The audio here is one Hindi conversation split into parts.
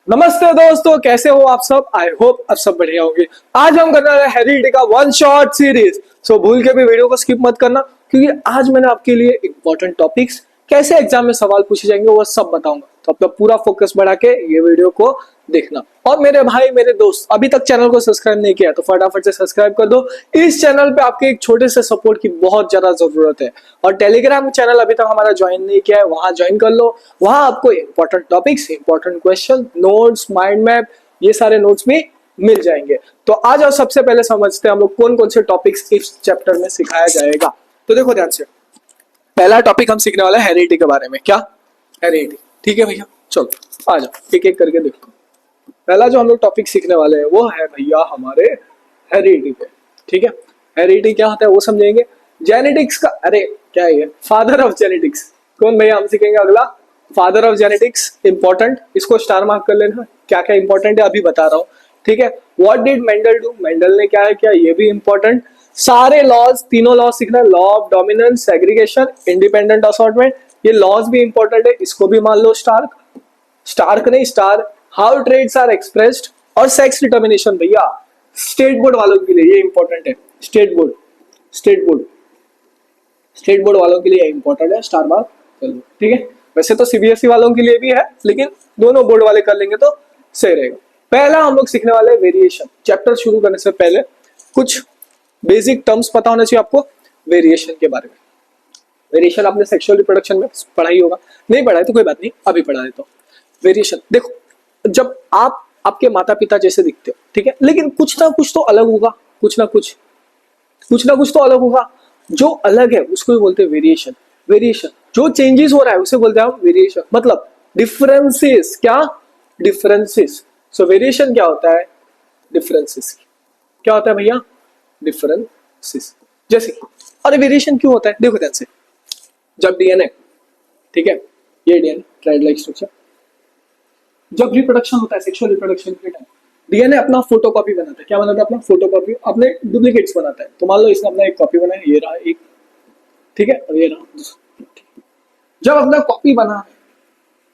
नमस्ते दोस्तों, कैसे हो आप सब। आई होप आप सब बढ़िया होंगे। आज हम करने वाले हैं हेरिडिटी का वन शॉट सीरीज। सो भूल के भी वीडियो को स्किप मत करना, क्योंकि आज मैंने आपके लिए इंपॉर्टेंट टॉपिक्स कैसे एग्जाम में सवाल पूछे जाएंगे वो सब बताऊंगा। तो अपना पूरा फोकस बढ़ा के ये वीडियो को देखना। और मेरे भाई मेरे दोस्त अभी तक चैनल को सब्सक्राइब नहीं किया तो फटाफट से सब्सक्राइब कर दो। इस चैनल पे आपके एक छोटे से सपोर्ट की बहुत ज्यादा जरूरत है। और टेलीग्राम चैनल अभी तक हमारा ज्वाइन नहीं किया है, वहां ज्वाइन कर लो। वहां आपको important topics, important question, notes, mind map, ये सारे नोट्स भी मिल जाएंगे। तो आ जाओ, सबसे पहले समझते हैं हम लोग कौन कौन से टॉपिक्स इस चैप्टर में सिखाया जाएगा। तो देखो ध्यान से, पहला टॉपिक हम सीखने वाला है हेरिडिटी के बारे में। क्या? हेरिडिटी। ठीक है भैया, चलो आ जाओ एक एक करके देखो। पहला जो हम लोग टॉपिक सीखने वाले हैं वो है भैया हमारे हेरिडिटी पे। ठीक है, हेरिडिटी क्या होता है वो समझेंगे। जेनेटिक्स का, अरे क्या है ये, फादर ऑफ जेनेटिक्स कौन भैया हम सीखेंगे अगला। फादर ऑफ जेनेटिक्स इंपॉर्टेंट, इसको स्टार मार्क कर लेना। क्या क्या इंपॉर्टेंट है अभी बता रहा हूँ। ठीक है, what did Mendel do, Mendel ने क्या है क्या, ये भी इंपॉर्टेंट। सारे लॉज, तीनों लॉज सीखना है। Law of dominance, segregation, independent assortment, ये लॉज भी इंपॉर्टेंट है, इसको भी मान लो स्टार। स्टार्क नहीं, star. How traits are expressed और सेक्स डिटर्मिनेशन भैया स्टेट बोर्ड वालों के लिए ये इंपॉर्टेंट है। State board, state board, state board वालों के लिए इंपॉर्टेंट है, स्टार मार्क कर लो। ठीक है, वैसे तो सीबीएसई वालों के लिए भी है, लेकिन दोनों बोर्ड वाले कर लेंगे तो सही रहेगा। पहला हम लोग सीखने वाले वेरिएशन। चैप्टर शुरू करने से पहले कुछ बेसिक टर्म्स पता होना चाहिए आपको वेरिएशन के बारे में। वेरिएशन आपने सेक्सुअल रिप्रोडक्शन में पढ़ा ही होगा, नहीं पढ़ा है तो कोई बात नहीं, अभी पढ़ा देता हूँ। वेरिएशन देखो, जब आप आपके माता पिता जैसे दिखते हो, ठीक है, लेकिन कुछ ना कुछ तो अलग होगा। कुछ ना कुछ, कुछ ना कुछ तो अलग होगा। जो अलग है उसको ही बोलते हैं वेरिएशन। वेरिएशन जो चेंजेस हो रहा है उसे बोलते हैं हम वेरिएशन, मतलब डिफरेंसेस। क्या? डिफरेंसेस। सो वेरिएशन क्या होता है? डिफरेंसेस। क्या होता है भैया? डिफरेंसेस। जैसे अरे वेरिएशन क्यों होता है, देखो ध्यान से। जब डीएनए, ठीक है, ये डीएनए ट्राइड लाइक स्ट्रक्चर, जब रिप्रोडक्शन होता है सेक्सुअल रिप्रोडक्शन के टाइम, डीएनए अपना फोटोकॉपी बनाता है। क्या बनाता है? अपना फोटोकॉपी, अपने डुप्लीकेट्स बनाता है। तो मान लो इसने अपना एक कॉपी बनाया, ये रहा एक, ठीक है, और ये रहा दूसरा। जब अपना कॉपी बना है,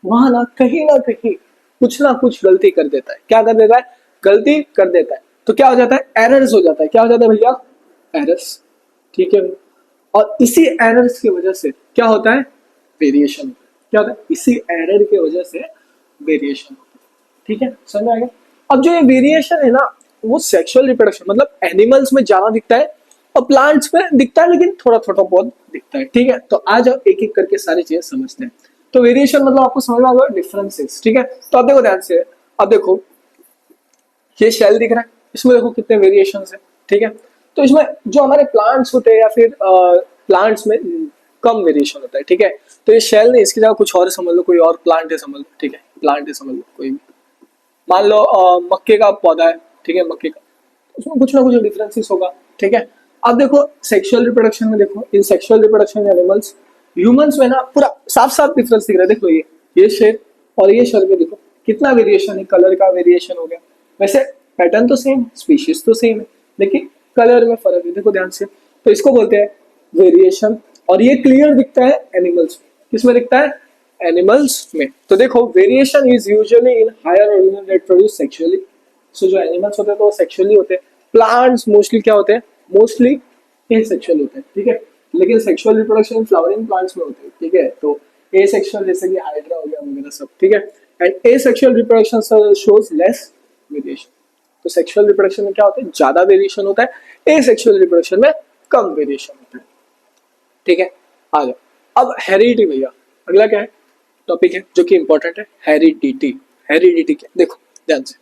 वहां ना कहीं कुछ ना कुछ गलती कर देता है। क्या कर देता है? गलती कर देता है। तो क्या हो जाता है? एरर्स हो जाता है। क्या हो जाता है भैया? एरर्स। ठीक है, और इसी एरर्स की वजह से क्या होता है? वेरिएशन। क्या होता है? इसी एरर की वजह से वेरिएशन। ठीक है, समझ आएगा। अब जो ये वेरिएशन है ना, वो सेक्सुअल रिप्रोडक्शन मतलब एनिमल्स में ज्यादा दिखता है और प्लांट्स में दिखता है, लेकिन थोड़ा थोड़ा बहुत दिखता है। ठीक है, तो आज आप एक एक करके सारी चीजें समझते हैं। तो वेरिएशन मतलब आपको समझ में आ गया, डिफरेंसेस। ठीक है, तो अब देखो ध्यान से, अब देखो ये शेल दिख रहा है, इसमें देखो कितने वेरिएशन है। ठीक है, तो इसमें जो हमारे प्लांट्स होते हैं या फिर प्लांट्स में कम वेरिएशन होता है। ठीक है, तो ये शेल नहीं, इसकी जगह कुछ और समझ लो, कोई और प्लांट है समझ लो। ठीक है, प्लांट है समझ लो कोई भी। मान लो मक्के का पौधा है, ठीक है, मक्के का, उसमें कुछ ना कुछ डिफरेंसेस होगा। ठीक है, अब देखो सेक्सुअल रिप्रोडक्शन में, देखो in sexual reproduction animals, humans में ना पूरा साफ साफ डिफरेंस दिख रहा है। देखो ये शेप और ये शेप में देखो कितना वेरिएशन है, कलर का वेरिएशन हो गया। वैसे पैटर्न तो सेम, स्पीशीज तो सेम है, लेकिन कलर में फर्क है। देखो ध्यान से, तो इसको बोलते हैं वेरिएशन। और ये क्लियर दिखता है एनिमल्स में। किसमें दिखता है? एनिमल्स में। तो देखो variation is usually in higher organism that produce sexually. So जो एनिमल्स होते हैं तो वो सेक्सुअली होते हैं। प्लांट्स मोस्टली क्या होते हैं? मोस्टली एसेक्सुअल होते हैं। ठीक है, लेकिन सेक्सुअल रिप्रोडक्शन फ्लावरिंग प्लांट्स में होते हैं। ठीक है, तो एसेक्सुअल जैसे कि हाइड्रा हो गया वगैरह सब। ठीक है, and asexual reproduction shows less variation. तो सेक्सुअल रिप्रोडक्शन में क्या होता है? ज्यादा वेरिएशन होता है, एसेक्सुअल रिप्रोडक्शन में कम वेरिएशन होता है। ठीक है, आ जाओ अब हेरिडिटी भैया। अगला क्या है टॉपिक है जो कि इंपॉर्टेंट है? हेरिडिटी। हेरिडिटी क्या? देखो ध्यान से,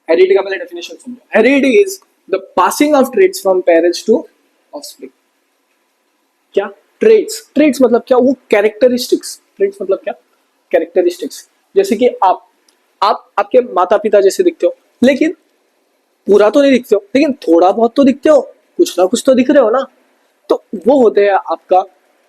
हेरिडिटी का पहले डेफिनेशन समझो। Heredity is the passing of traits from parents to offspring. क्या? ट्रेट्स। ट्रेट्स मतलब क्या? वो कैरेक्टरिस्टिक्स। ट्रेट्स मतलब क्या? कैरेक्टरिस्टिक्स। जैसे कि आप आपके माता पिता जैसे दिखते हो, लेकिन पूरा तो नहीं दिखते हो, लेकिन थोड़ा बहुत तो दिखते हो, कुछ ना कुछ तो दिख रहे हो ना। तो वो होते हैं आपका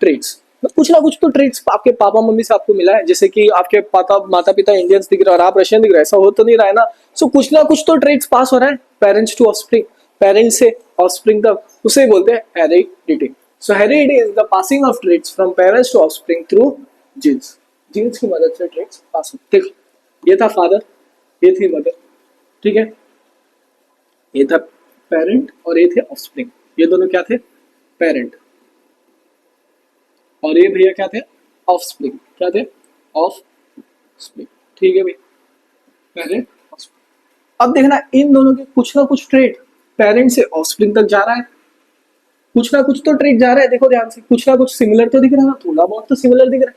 ट्रेट्स। कुछ ना कुछ तो ट्रेट्स आपके पापा मम्मी से आपको मिला है। जैसे कि आपके माता पिता इंडियंस दिख रहे हैं और आप रशियन दिख रहे हैं, ऐसा हो तो नहीं रहा है ना। सो कुछ ना कुछ तो ट्रेट्स पास हो रहा है पेरेंट्स टू ऑफस्प्रिंग, पेरेंट्स से ऑफस्प्रिंग तक, उसे बोलते हैं heredity. So heredity is the passing of traits from parents to offspring through genes. Genes की मदद से ट्रेट्स पास होते हैं। ये था फादर, ये थी मदर, ठीक है, ये था पेरेंट और ये थे ऑफस्प्रिंग। ये दोनों क्या थे? पेरेंट। और ये भैया क्या थे? ऑफस्प्रिंग। क्या थे? ऑफस्प्रिंग। ठीक है भाई, पेरेंट ऑफस्प्रिंग। अब देखना इन दोनों के कुछ ना कुछ ट्रेट पेरेंट से ऑफस्प्रिंग तक जा रहा है, कुछ ना कुछ तो ट्रेट जा रहा है। देखो ध्यान से, कुछ ना कुछ सिमिलर तो दिख रहा है ना, थोड़ा बहुत तो सिमिलर दिख रहा है।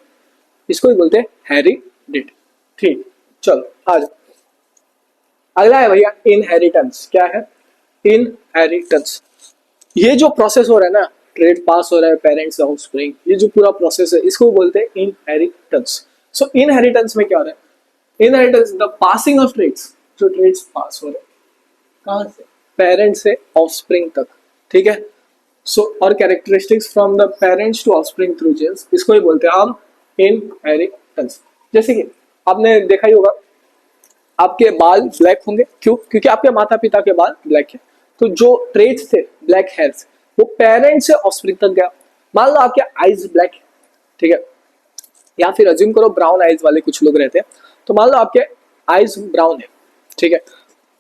इसको ही बोलते हैं हेरिडिटी। ठीक, चलो आ जाओ। अगला है भैया इनहेरिटेंस। क्या है? इनहेरिटेंस। ये जो प्रोसेस हो रहा है ना, ट्रेड पास हो रहा है पेरेंट्स से ऑफस्प्रिंग, ये जो पूरा प्रोसेस है इसको बोलते हैं इनहेरिटेंस। सो इनहेरिटेंस में क्या हो रहा है? Inheritance the passing of traits, जो ट्रेड्स पास हो रहे हैं कहां से? पेरेंट्स से ऑफस्प्रिंग तक। ठीक है, सो और characteristics from the parents to offspring through genes, इसको ही बोलते हैं हम इनहेरिटेंस। जैसे कि आपने देखा ही होगा, आपके बाल ब्लैक होंगे, क्यों? क्योंकि आपके माता पिता के बाल ब्लैक है। तो जो ट्रेट्स थे ब्लैक हेयर्स, वो पेरेंट्स से ऑफस्प्रिंग तक गया। मान लो आपके आईज ब्लैक है, ठीक है, या फिर अज्यूम करो ब्राउन आईज वाले कुछ लोग रहते हैं, तो मान लो आपके आईज ब्राउन है, ठीक है।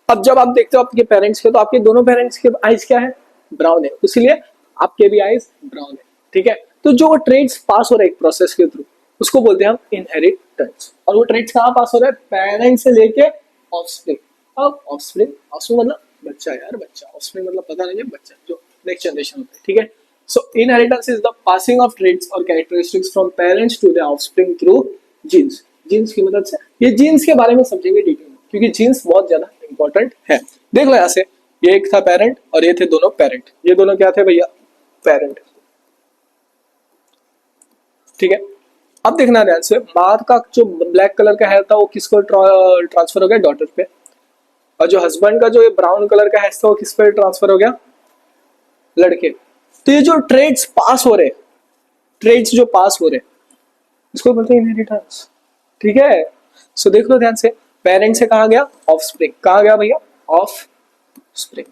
अब जब आप देखते हो आपके पेरेंट्स के, तो आपके दोनों पेरेंट्स के आईज क्या है? ब्राउन है, इसलिए आपके भी आईज ब्राउन है, ठीक है। तो जो ट्रेड्स पास हो रहे हैं एक प्रोसेस के थ्रू, उसको बोलते हैं हम इनहेरिटेंस। और वो ट्रेड्स कहाँ पास हो रहा है? पेरेंट्स से लेके ऑफस्प्रिंग। अब ऑफस्प्रिंग, ऑफस्प्रिंग मतलब बच्चा यार, बच्चा। ऑफस्प्रिंग मतलब पता नहीं है, बच्चा जो नेक्स्ट जनरेशन होता है, ठीक है। So inheritance is the passing of traits और characteristics from parents to the offspring through genes. Genes की मदद से, ये जीन्स के बारे में समझेंगे डिटेल में, क्योंकि जीन्स बहुत ज्यादा इंपॉर्टेंट है। देख लो यहाँ से, ये एक था पेरेंट और ये थे दोनों पेरेंट। ये दोनों क्या थे भैया? पेरेंट, ठीक है। अब देखना ध्यान से, माँ का जो ब्लैक कलर का हेयर था वो किसको ट्रांसफर हो गया? डॉटर पे। और जो हस्बैंड का जो ये ब्राउन कलर का हेयर था वो किस पे ट्रांसफर हो गया? लड़के। तो ये जो ट्रेड्स पास हो रहे, ट्रेड्स जो पास हो रहे, इसको बोलते हैं इनहेरिटेंस, ठीक है। सो देख लो ध्यान से, पेरेंट से कहा गया? ऑफस्प्रिंग। कहा गया भैया? ऑफस्प्रिंग।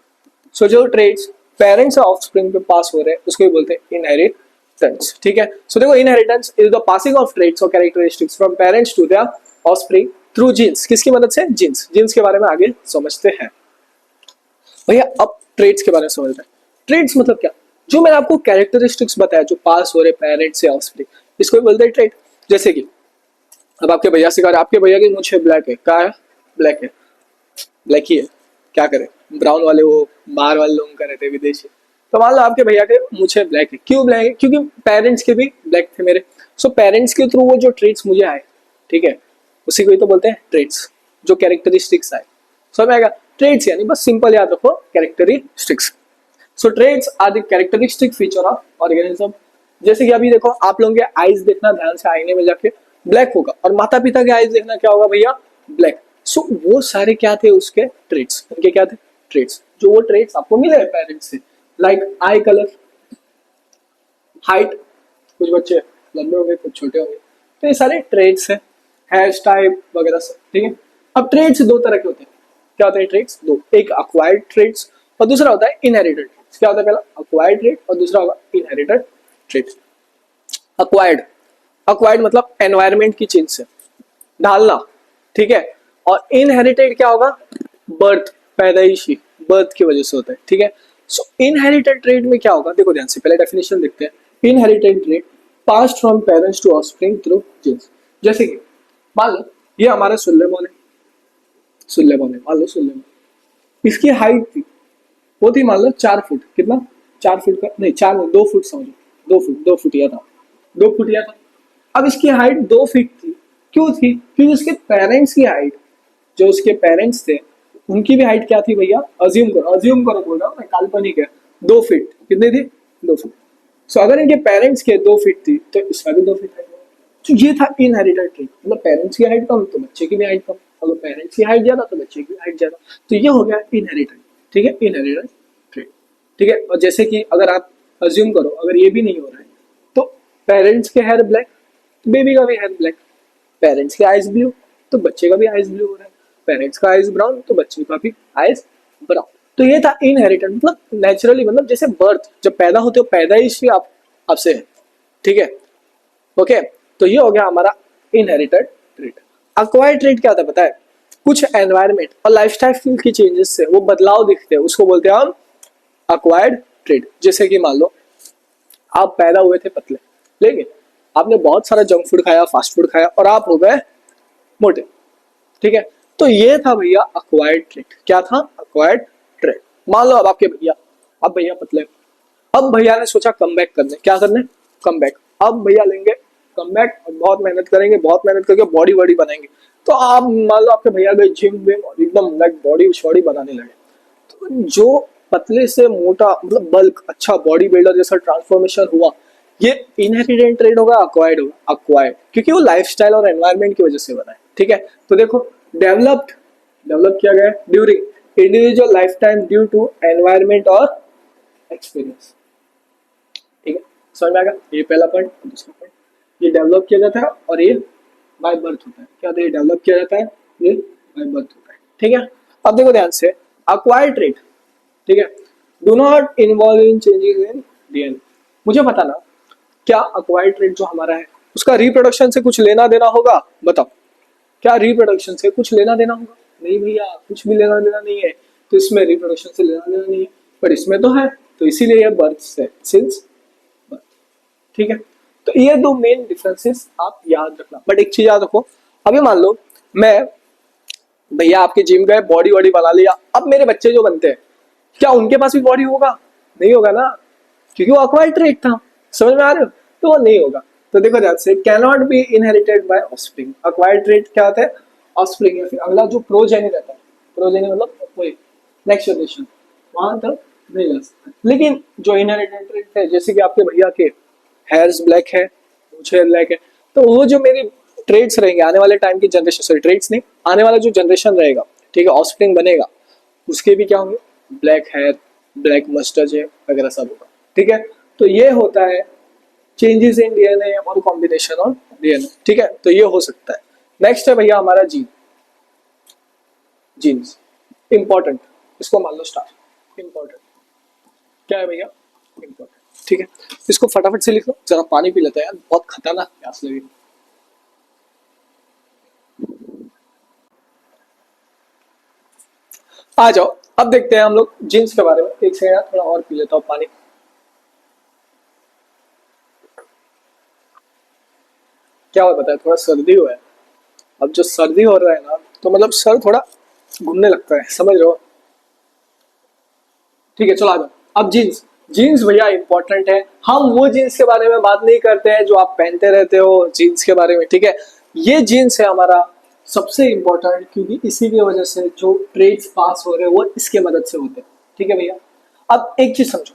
सो जो ट्रेड्स पेरेंट से ऑफस्प्रिंग पे पास हो रहे हैं उसको बोलते हैं इनहेरिटेंस, ठीक है। सो देखो, inheritance is the passing of traits और characteristics from parents to their offspring through genes. किसकी मदद से? जीन्स। जीन्स के बारे में आगे समझते हैं भैया। अब ट्रेड्स के बारे में समझते हैं। ट्रेड्स मतलब क्या? जो मैंने आपको कैरेक्टरिस्टिक्स बताया जो पास हो रहे पेरेंट्स से ऑफस्प्रिंग, इसको बोलते हैं ट्रेड। जैसे कि अब आपके भैया से कहा, आपके भैया की मूंछ ब्लैक है, क्या है? ब्लैक है, ब्लैक ही है, क्या करें? ब्राउन वाले वो बाहर वाले लोग का रहते हैं, विदेशी। तो मान लो आपके भैया के मुझे ब्लैक है, क्यों ब्लैक है? क्योंकि पेरेंट्स के भी ब्लैक थे मेरे। सो पेरेंट्स के थ्रू वो जो ट्रेड्स मुझे आए, ठीक है, उसी को ही तो बोलते हैं ट्रेड्स, जो कैरेक्टरिस्टिक्स आए। समझ में आएगा? ट्रेड्स यानी बस सिंपल याद रखो, characteristics. So traits are the characteristic feature of organism. जैसे कि अभी देखो, आप लोगों के आईज देखना ध्यान से, आईने में जाके ब्लैक होगा, और माता पिता के आईज देखना क्या होगा भैया? ब्लैक। सो वो सारे क्या थे? उसके ट्रेड्स। उनके क्या थे? ट्रेड्स। जो वो ट्रेड्स आपको मिले हैं पेरेंट्स से, लाइक आई कलर, हाइट, कुछ बच्चे लंबे होंगे कुछ छोटे होंगे, तो ये सारे ट्रेड्स हैं, हेयर स्टाइल वगैरह सब, ठीक है। अब ट्रेड्स दो तरह के होते हैं। क्या होते हैं ट्रेड्स? दो, एक अक्वायर्ड ट्रेड्स और दूसरा होता है इनहेरिटेड ट्रेड्स। क्या होता है? पहला अक्वायर्ड ट्रेड और दूसरा होगा इनहेरिटेड ट्रेड। अक्वायर्ड, अक्वायर्ड मतलब एनवायरमेंट की चेंज से, ढालना, ठीक है। और इनहेरिटेड क्या होगा? बर्थ, पैदाइशी, बर्थ की वजह से होता है, ठीक है। सो इनहेरिटेड ट्रेड में क्या होगा? देखो ध्यान से, पहले डेफिनेशन देखते हैं। Inherited trait passed from parents to offspring through genes. जैसे कि मान लो ये हमारा सुल्लेमोन है, सुल्लेमोन है, मान लो सुल्लेमोन, इसकी हाइट थी, वो थी मान लो 4 फुट। कितना? 4 फुट का नहीं, 4 नहीं, 2 फुट समझो, 2 फुटिया था, 2 फुटिया था। अब इसकी हाइट 2 फीट थी। क्यों थी? क्योंकि उसके पेरेंट्स की हाइट, जो उसके पेरेंट्स थे उनकी भी हाइट क्या थी भैया? अज्यूम करो बोल रहा हूँ मैं, काल्पनिक है, 2 फीट। कितनी थी? 2 फीट। सो अगर इनके पेरेंट्स के 2 फीट थी तो इसका भी 2 फीट हाइट। तो ये था इनहेरिटेड ट्रेड, मतलब पेरेंट्स की हाइट कम तो बच्चे की भी हाइट कम, अगर पेरेंट्स की हाइट ज्यादा तो बच्चे की हाइट ज्यादा। तो ये हो गया इनहेरिटेड, ठीक है, इनहेरिटेड ट्रेड, ठीक है। और जैसे कि अगर आप अज्यूम करो, अगर ये भी नहीं हो रहा है, तो पेरेंट्स के हेयर ब्लैक, बेबी का भी हेयर ब्लैक। पेरेंट्स के आईज ब्लू, तो बच्चे का भी आईज ब्लू हो रहा है। पेरेंट्स का आईज ब्राउन, तो बच्चे का भी आईज ब्राउन। तो ये था इनहेरिटेड, मतलब नेचुरली, मतलब जैसे बर्थ, जब पैदा होते हो पैदाइश आप आपसे है, ठीक है, ओके। तो ये हो गया हमारा इनहेरिटेड ट्रेड। अक्वायर्ड ट्रेट क्या होता है पता है? कुछ एनवायरमेंट और लाइफस्टाइल की चेंजेस से वो बदलाव दिखते हैं, उसको बोलते हैं हम अक्वायर्ड ट्रेट। जैसे कि मान लो आप पैदा हुए थे पतले, लेकिन आपने बहुत सारा जंक फूड खाया, फास्ट फूड खाया और आप हो गए मोटे, ठीक है? तो ये था भैया अक्वायर्ड ट्रेट। क्या था? Acquired trait. मान लो अब आपके भैया, अब भैया पतले, अब भैया ने सोचा कम बैक करने। क्या करने? Come back. अब भैया लेंगे कम बैक और बहुत मेहनत करेंगे, बहुत मेहनत करके बॉडी बॉडी बनाएंगे। तो आप मान लो आपके भैया गए जिम विम और एकदम लाइक बॉडी शॉडी बनाने लगे। तो जो पतले से मोटा मतलब बल्क, अच्छा बॉडी बिल्डर जैसा ट्रांसफॉर्मेशन हुआ, ये इनहेरिटेड ट्रेड होगा, अक्वायर्ड होगा? अक्वायर्ड, क्योंकि वो लाइफस्टाइल और एनवायरनमेंट की वजह से बना है, ठीक है? तो देखो डेवलप्ड, डेवलप किया गया during individual life time due to environment और एक्सपीरियंस, ठीक है? समझ में आ गया? ये पहला पॉइंट। दूसरा पॉइंट, ये डेवलप किया जाता है और ये बाय बर्थ होता है। क्या ये डेवलप किया जाता है? ये बाय बर्थ होता है, ठीक है? अब देखो ध्यान से, अक्वायर्ड ट्रेट, ठीक है, do not involve in changes in DNA. मुझे पता ना, क्या अक्वायर्ड ट्रेट जो हमारा है उसका रिप्रोडक्शन से कुछ लेना देना होगा? बताओ, क्या रिप्रोडक्शन से कुछ लेना देना होगा? नहीं भैया, कुछ भी लेना देना नहीं है। तो इसमें रिप्रोडक्शन से लेना देना नहीं है, पर इसमें तो है, तो इसीलिए ये बर्थ से, सिंस बर्थ, ठीक है? तो ये दो मेन डिफरेंसेस आप याद रखना। बट एक चीज याद रखो, अभी मान लो मैं भैया आपके जिम गए, बॉडी वॉडी बना लिया, अब मेरे बच्चे जो बनते हैं, क्या उनके पास भी बॉडी होगा? नहीं होगा ना, क्योंकि वो अक्वायर्ड ट्रेट था। समझ में आ रहे हो? तो वो नहीं होगा। तो देखो ध्यान से, can not be inherited by offspring. Acquired trait क्या होता है? ऑफस्प्रिंग या फिर अगला जो प्रोजेनी रहता है, प्रोजेनी मतलब वही नेक्स्ट जनरेशन, वहां तक नहीं जा सकता। लेकिन जो इनहेरिटेड ट्रेट है, जैसे कि आपके भैया के हेयर्स ब्लैक है, मुझे ब्लैक है, तो वो जो मेरी ट्रेड्स रहेंगे आने वाले टाइम की जनरेशन, सॉरी ट्रेड्स नहीं, आने वाला जो जनरेशन रहेगा, ठीक है, ऑफस्प्रिंग बनेगा, उसके भी क्या होंगे? ब्लैक हेयर, ब्लैक मस्टर्ड है वगैरह सब होगा, ठीक है? तो ये होता है चेंजेस इन डीएनए और कॉम्बिनेशन ऑफ डीएनए, ठीक है? तो ये हो सकता है। नेक्स्ट है भैया हमारा जीन, जीन्स इंपॉर्टेंट, इसको मान लो स्टार। इंपॉर्टेंट क्या है भैया? इंपॉर्टेंट, ठीक है? इसको फटाफट से लिख लो, जरा पानी पी लेते हैं यार, बहुत खतरनाक प्यास लगी। आ जाओ, अब देखते हैं हम लोग जीन्स के बारे में। एक सेकंड यार, थोड़ा और पी लेता हूँ पानी। क्या हुआ बताया, थोड़ा सर्दी हुआ है। अब जो सर्दी हो रहा है ना, तो मतलब सर थोड़ा घूमने लगता है, समझ रहे हो? ठीक है, चलो आ जाओ। अब जीन्स, जीन्स भैया इंपॉर्टेंट है। हम वो जीन्स के बारे में बात नहीं करते हैं जो आप पहनते रहते हो, जीन्स के बारे में, ठीक है? ये जीन्स है हमारा सबसे इंपॉर्टेंट, क्योंकि इसी की वजह से जो ट्रेड्स पास हो रहे हैं वो इसके मदद से होते हैं, ठीक है भैया? अब एक चीज समझो,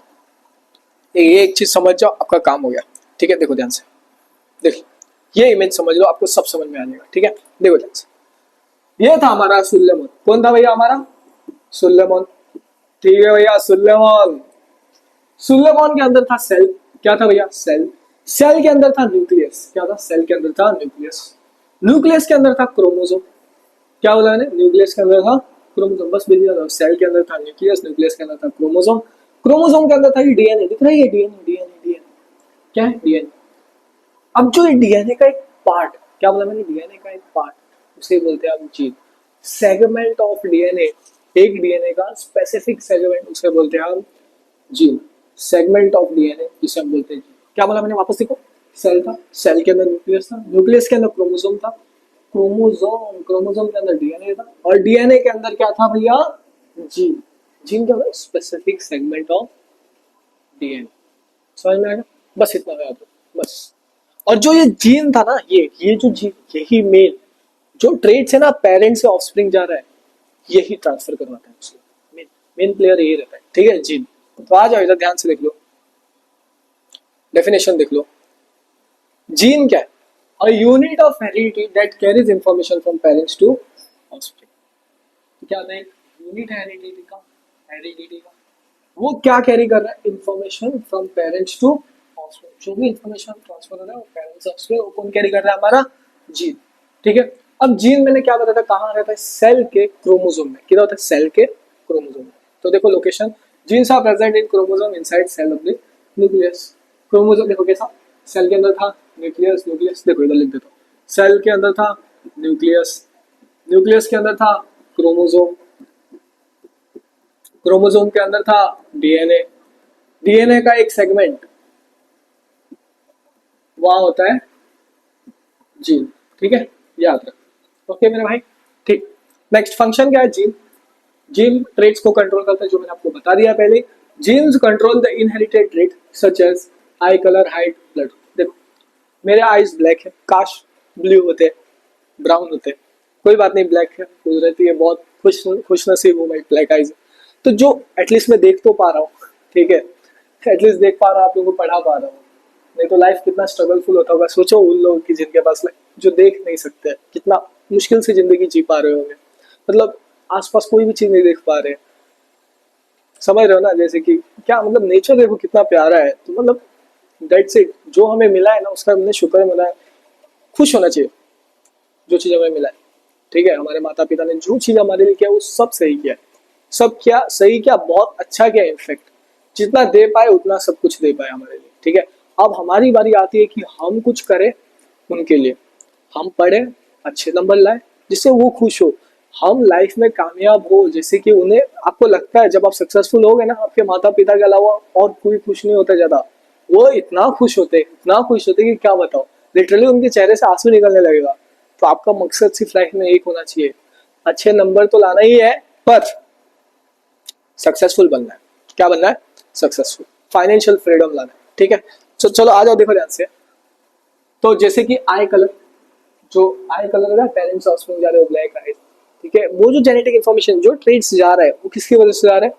एक चीज समझ जाओ, आपका काम हो गया, ठीक है? देखो ध्यान से, देखो ये इमेज समझ लो, आपको सब समझ में आ जाएगा, ठीक है? देखो ध्यान से, ये था हमारा सुलेमान। कौन था भैया हमारा? सुलेमान, ठीक है भैया, सुलेमान। सुलेमान के अंदर था सेल। क्या था भैया? सेल। सेल के अंदर था न्यूक्लियस। क्या था? सेल के अंदर था न्यूक्लियस। न्यूक्लियस के अंदर था क्रोमोसोम। क्या बोला मैंने? न्यूक्लियस के अंदर था क्रोमोसोम। बस भेज दिया। सेल के अंदर था न्यूक्लियस, न्यूक्लियस के अंदर था क्रोमोसोम, क्रोमोसोम के अंदर था ये डीएनए। दिख रहा है ये डीएनए, डीएनए, डीएनए क्या है? डीएनए। अब जो डीएनए का एक पार्ट, क्या बोला मैंने? डीएनए का एक पार्ट, उसे बोलते हैं हम जीन। सेगमेंट ऑफ डीएनए, एक डीएनए का स्पेसिफिक सेगमेंट, उसे बोलते हैं हम जीन। सेगमेंट ऑफ डीएनए जिसे हम बोलते हैं जीन। क्या बोला मैंने? वापस देखो, सेल था, सेल के अंदर न्यूक्लियस था, न्यूक्लियस के अंदर क्रोमोसोम था, क्रोमोसोम, क्रोमोसोम के अंदर डीएनए था, और डीएनए के अंदर क्या था भैया? जीन। जीन क्या होता है? Specific segment of DNA. समझ में आएगा? बस इतना याद रखो, बस। और जो ये जीन था ना, ये जो जीन, यही मेन जो ट्रेड्स है ना, पेरेंट से ऑफस्प्रिंग जा रहा है, यही ट्रांसफर करवाता है उसको। मेन मेन प्लेयर यही रहता है, ठीक है? जीन। तो आ जाओ इधर, ध्यान से देख लो, डेफिनेशन देख लो। जीन क्या है? A unit of heredity that carries information from parents to offspring. क्या है? यूनिट है हेरिडिटी का, हेरिडिटी का। वो क्या कैरी कर रहा है? Information from parents to offspring. जो भी इंफॉर्मेशन ट्रांसफर हो रहा है वो पेरेंट्स से ऑफस्प्रिंग, वो कौन कैरी कर रहा है? हमारा जीन, ठीक है? अब जीन मैंने क्या बताया था, कहाँ रहता है? सेल के क्रोमोसोम में। किधर होता है? सेल के क्रोमोसोम में। तो देखो location, genes are present in chromosome inside cell of the nucleus. Chromosome देखो कैसा, सेल के अंदर था न्यूक्लियस, न्यूक्लियस देखो इधर लिख देता हूँ, सेल के अंदर था न्यूक्लियस, न्यूक्लियस के अंदर था क्रोमोसोम, क्रोमोसोम के अंदर था डीएनए, डीएनए का एक सेगमेंट वहां होता है जीन। ठीक है, याद रख। ओके मेरे भाई, ठीक। नेक्स्ट फंक्शन क्या है? जीन, जीन ट्रेट्स को कंट्रोल करता है, जो मैंने आपको बता दिया पहले। Genes control the inherited trait such as eye colour, height, blood. देखो मेरे आईज ब्लैक है, काश ब्लू होते, ब्राउन होते, कोई बात नहीं, ब्लैक है, गुजरती है, बहुत खुश नसीब हूँ मैं, ब्लैक आईज। तो जो एटलीस्ट मैं देख तो पा रहा हूँ, ठीक है, एटलीस्ट देख पा रहा हूँ, आप लोगों को पढ़ा पा रहा हूँ। नहीं तो लाइफ कितना स्ट्रगलफुल होता होगा, सोचो उन लोगों की जिनके पास जो देख नहीं सकते, कितना मुश्किल से जिंदगी जी पा रहे होंगे, मतलब आसपास कोई भी चीज नहीं देख पा रहे। समझ रहे हो ना, जैसे कि क्या मतलब नेचर देखो कितना प्यारा है, तो मतलब दैट्स इट, जो हमें मिला है ना उसका हमने शुक्र मनाए, खुश होना चाहिए जो चीज हमें मिला है। ठीक है, हमारे माता पिता ने जो चीज हमारे लिए किया वो सब सही किया है, सब क्या सही क्या, बहुत अच्छा किया इनफेक्ट, जितना दे पाए उतना सब कुछ दे पाए हमारे लिए। ठीक है, अब हमारी बारी आती है कि हम कुछ करें उनके लिए, हम पढ़े, अच्छे नंबर लाए, जिससे वो खुश हो, हम लाइफ में कामयाब हो, जैसे कि उन्हें, आपको लगता है जब आप सक्सेसफुल हो गए ना, आपके माता पिता के अलावा और कोई खुश नहीं होता ज्यादा, वो इतना खुश होते, इतना खुश होते कि क्या बताओ, लिटरली उनके चेहरे से आंसू निकलने लगेगा। तो आपका मकसद सिर्फ लाइफ में एक होना चाहिए, अच्छे नंबर तो लाना ही है, पर सक्सेसफुल बनना है। क्या बनना है? सक्सेसफुल, फाइनेंशियल फ्रीडम लाना है। ठीक है, तो चलो आ जाओ, देखो ध्यान से। तो जैसे कि आई कलर, जो आई कलर है पेरेंट्स ऑफस्प्रिंग जा रहे हो ब्लैक आइज, ठीक है, वो जो जेनेटिक इन्फॉर्मेशन जो ट्रेड्स जा रहा है वो किसकी वजह से जा रहा है?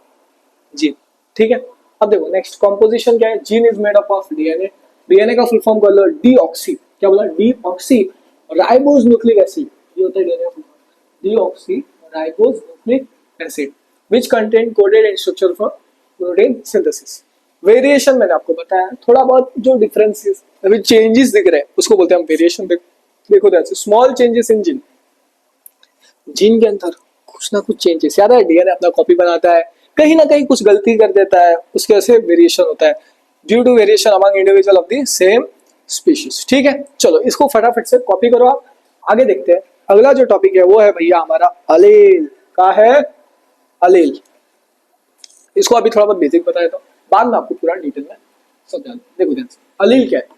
जीन। ठीक है, अब देखो नेक्स्ट कॉम्पोजिशन क्या है? Gene is made up of DNA, DNA का फुल फॉर्म कर लो डीऑक्सी, क्या बोला? डीऑक्सी राइबोज न्यूक्लिक एसिड, ये होता है डीएनए का full form, deoxyribose nucleic acid which contain coded instruction for protein synthesis. Variation मैंने आपको बताया, थोड़ा बहुत जो डिफरेंसेस अभी चेंजेस दिख रहे हैं उसको बोलते हैं हम वेरिएशन। देखो that's small changes in gene, gene के अंदर कुछ ना कुछ चेंजेस, याद है डीएनए अपना कॉपी बनाता है, कहीं ना कहीं कुछ गलती कर देता है, उसके वजह से वेरिएशन होता है, due to variation among individual of the same species. ठीक है, चलो इसको फटाफट से कॉपी करो आप, आगे देखते हैं। अगला जो टॉपिक है वो है भैया हमारा अलेल का है, अलेल। इसको अभी थोड़ा बहुत बेसिक बता देता हूँ, बाद में आपको पूरा डिटेल में समझा। देखो ध्यान से, अलील क्या है?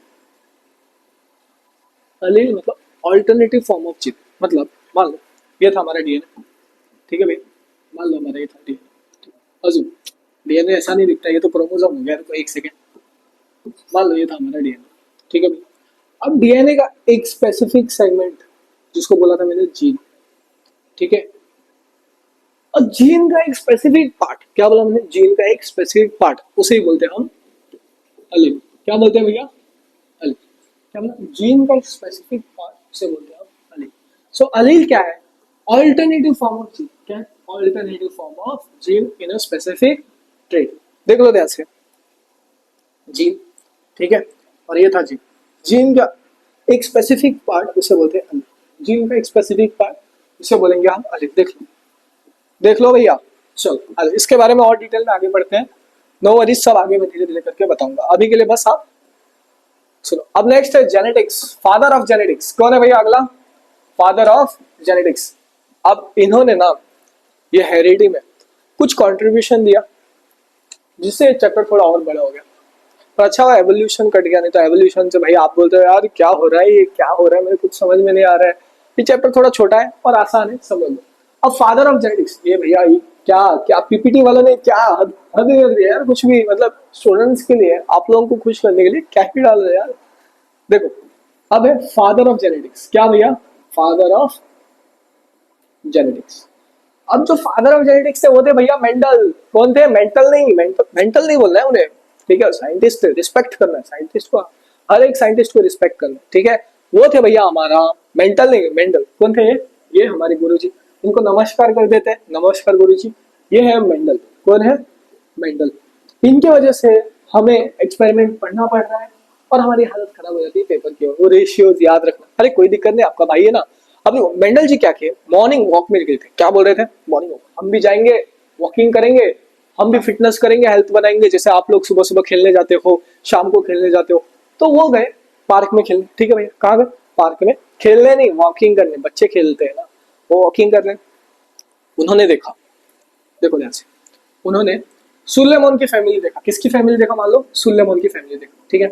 अलील मतलब ऑल्टरनेटिव फॉर्म ऑफ जीन, मतलब मान लो ये था हमारा डीएनए, ठीक है भाई, मान लो हमारा ये था डीएनए, अजूम डीएनए ऐसा नहीं दिखता, ये तो क्रोमोसोम हो गया, तो एक सेकेंड, मान लो ये था हमारा डीएनए, ठीक है भाई। अब डीएनए का एक स्पेसिफिक सेगमेंट जिसको बोला था मैंने जीन, ठीक है, और जीन का एक स्पेसिफिक पार्ट, क्या बोला मैंने? जीन का एक स्पेसिफिक पार्ट, उसे ही बोलते हैं हम अलील। क्या बोलते हैं भैया? अलील। क्या बोला? जीन का एक स्पेसिफिक पार्ट, उसे बोलते हैं हम अलील। सो अलील क्या है? Alternative form of gene. क्या है? Alternative form of gene in a specific trait. देख लो ध्यान से, जीन, ठीक है, और ये था जीन, जीन का एक स्पेसिफिक पार्ट उसे बोलते हैं अलील, जीन का एक स्पेसिफिक पार्ट उसे बोलेंगे हम अलील। देख लो भैया, चलो इसके बारे में और डिटेल में आगे बढ़ते हैं, नो वरीज, सब आगे मैं धीरे धीरे करके बताऊंगा, अभी के लिए बस आप सुनो। अब नेक्स्ट है जेनेटिक्स, फादर ऑफ जेनेटिक्स कौन है भैया? अगला फादर ऑफ जेनेटिक्स। अब इन्होंने ना ये हेरिडिटी में कुछ कंट्रीब्यूशन दिया, जिससे चैप्टर थोड़ा और बड़ा हो गया, पर अच्छा हुआ एवोल्यूशन कट गया, नहीं तो एवोल्यूशन से भाई आप बोलते हो यार क्या हो रहा है, ये क्या हो रहा है, मेरे कुछ समझ में नहीं आ रहा है। ये चैप्टर थोड़ा छोटा है और आसान है, समझ लो। अब फादर ऑफ जेनेटिक्स, ये भैया ये क्या क्या पीपीटी वालों ने क्या हद हद कर दिया यार, कुछ भी मतलब स्टूडेंट्स के लिए, आप लोगों को खुश करने के लिए क्या ही डाल रहे यार। देखो अब है फादर ऑफ जेनेटिक्स, क्या भैया? Father of genetics. अब जो फादर ऑफ जेनेटिक्स थे वो थे भैया मेंडल। कौन थे? मेंटल नहीं, मेंटल नहीं बोलना है उन्हें, ठीक है, साइंटिस्ट, रिस्पेक्ट करना है साइंटिस्ट को, हर एक साइंटिस्ट को रिस्पेक्ट करना, ठीक है। वो थे भैया हमारा मेंटल नहीं, मेंडल। कौन थे ये हमारे गुरुजी, इनको नमस्कार कर देते हैं, नमस्कार गुरुजी। ये है मेंडल। कौन है? मेंडल। इनके वजह से हमें एक्सपेरिमेंट पढ़ना पड़ रहा है और हमारी हालत खराब हो जाती है पेपर की ओर। वो रेशियोज याद रखना, अरे कोई दिक्कत नहीं, आपका भाई है ना। अब मेंडल जी क्या किए? मॉर्निंग वॉक में गए थे, क्या बोल रहे थे? मॉर्निंग वॉक, हम भी जाएंगे, वॉकिंग करेंगे, हम भी फिटनेस करेंगे, हेल्थ बनाएंगे, जैसे आप लोग सुबह सुबह खेलने जाते हो, शाम को खेलने जाते हो। तो वो गए पार्क में खेलने, ठीक है भैया। कहाँ गए? पार्क में खेलने नहीं, वॉकिंग करने, बच्चे खेलते हैं ना, वो वॉकिंग कर रहे हैं। उन्होंने देखा, देखो ध्यान से, उन्होंने सुलेमान की फैमिली देखा। किसकी फैमिली देखा? मान लो सुलेमान की फैमिली देखा, ठीक है।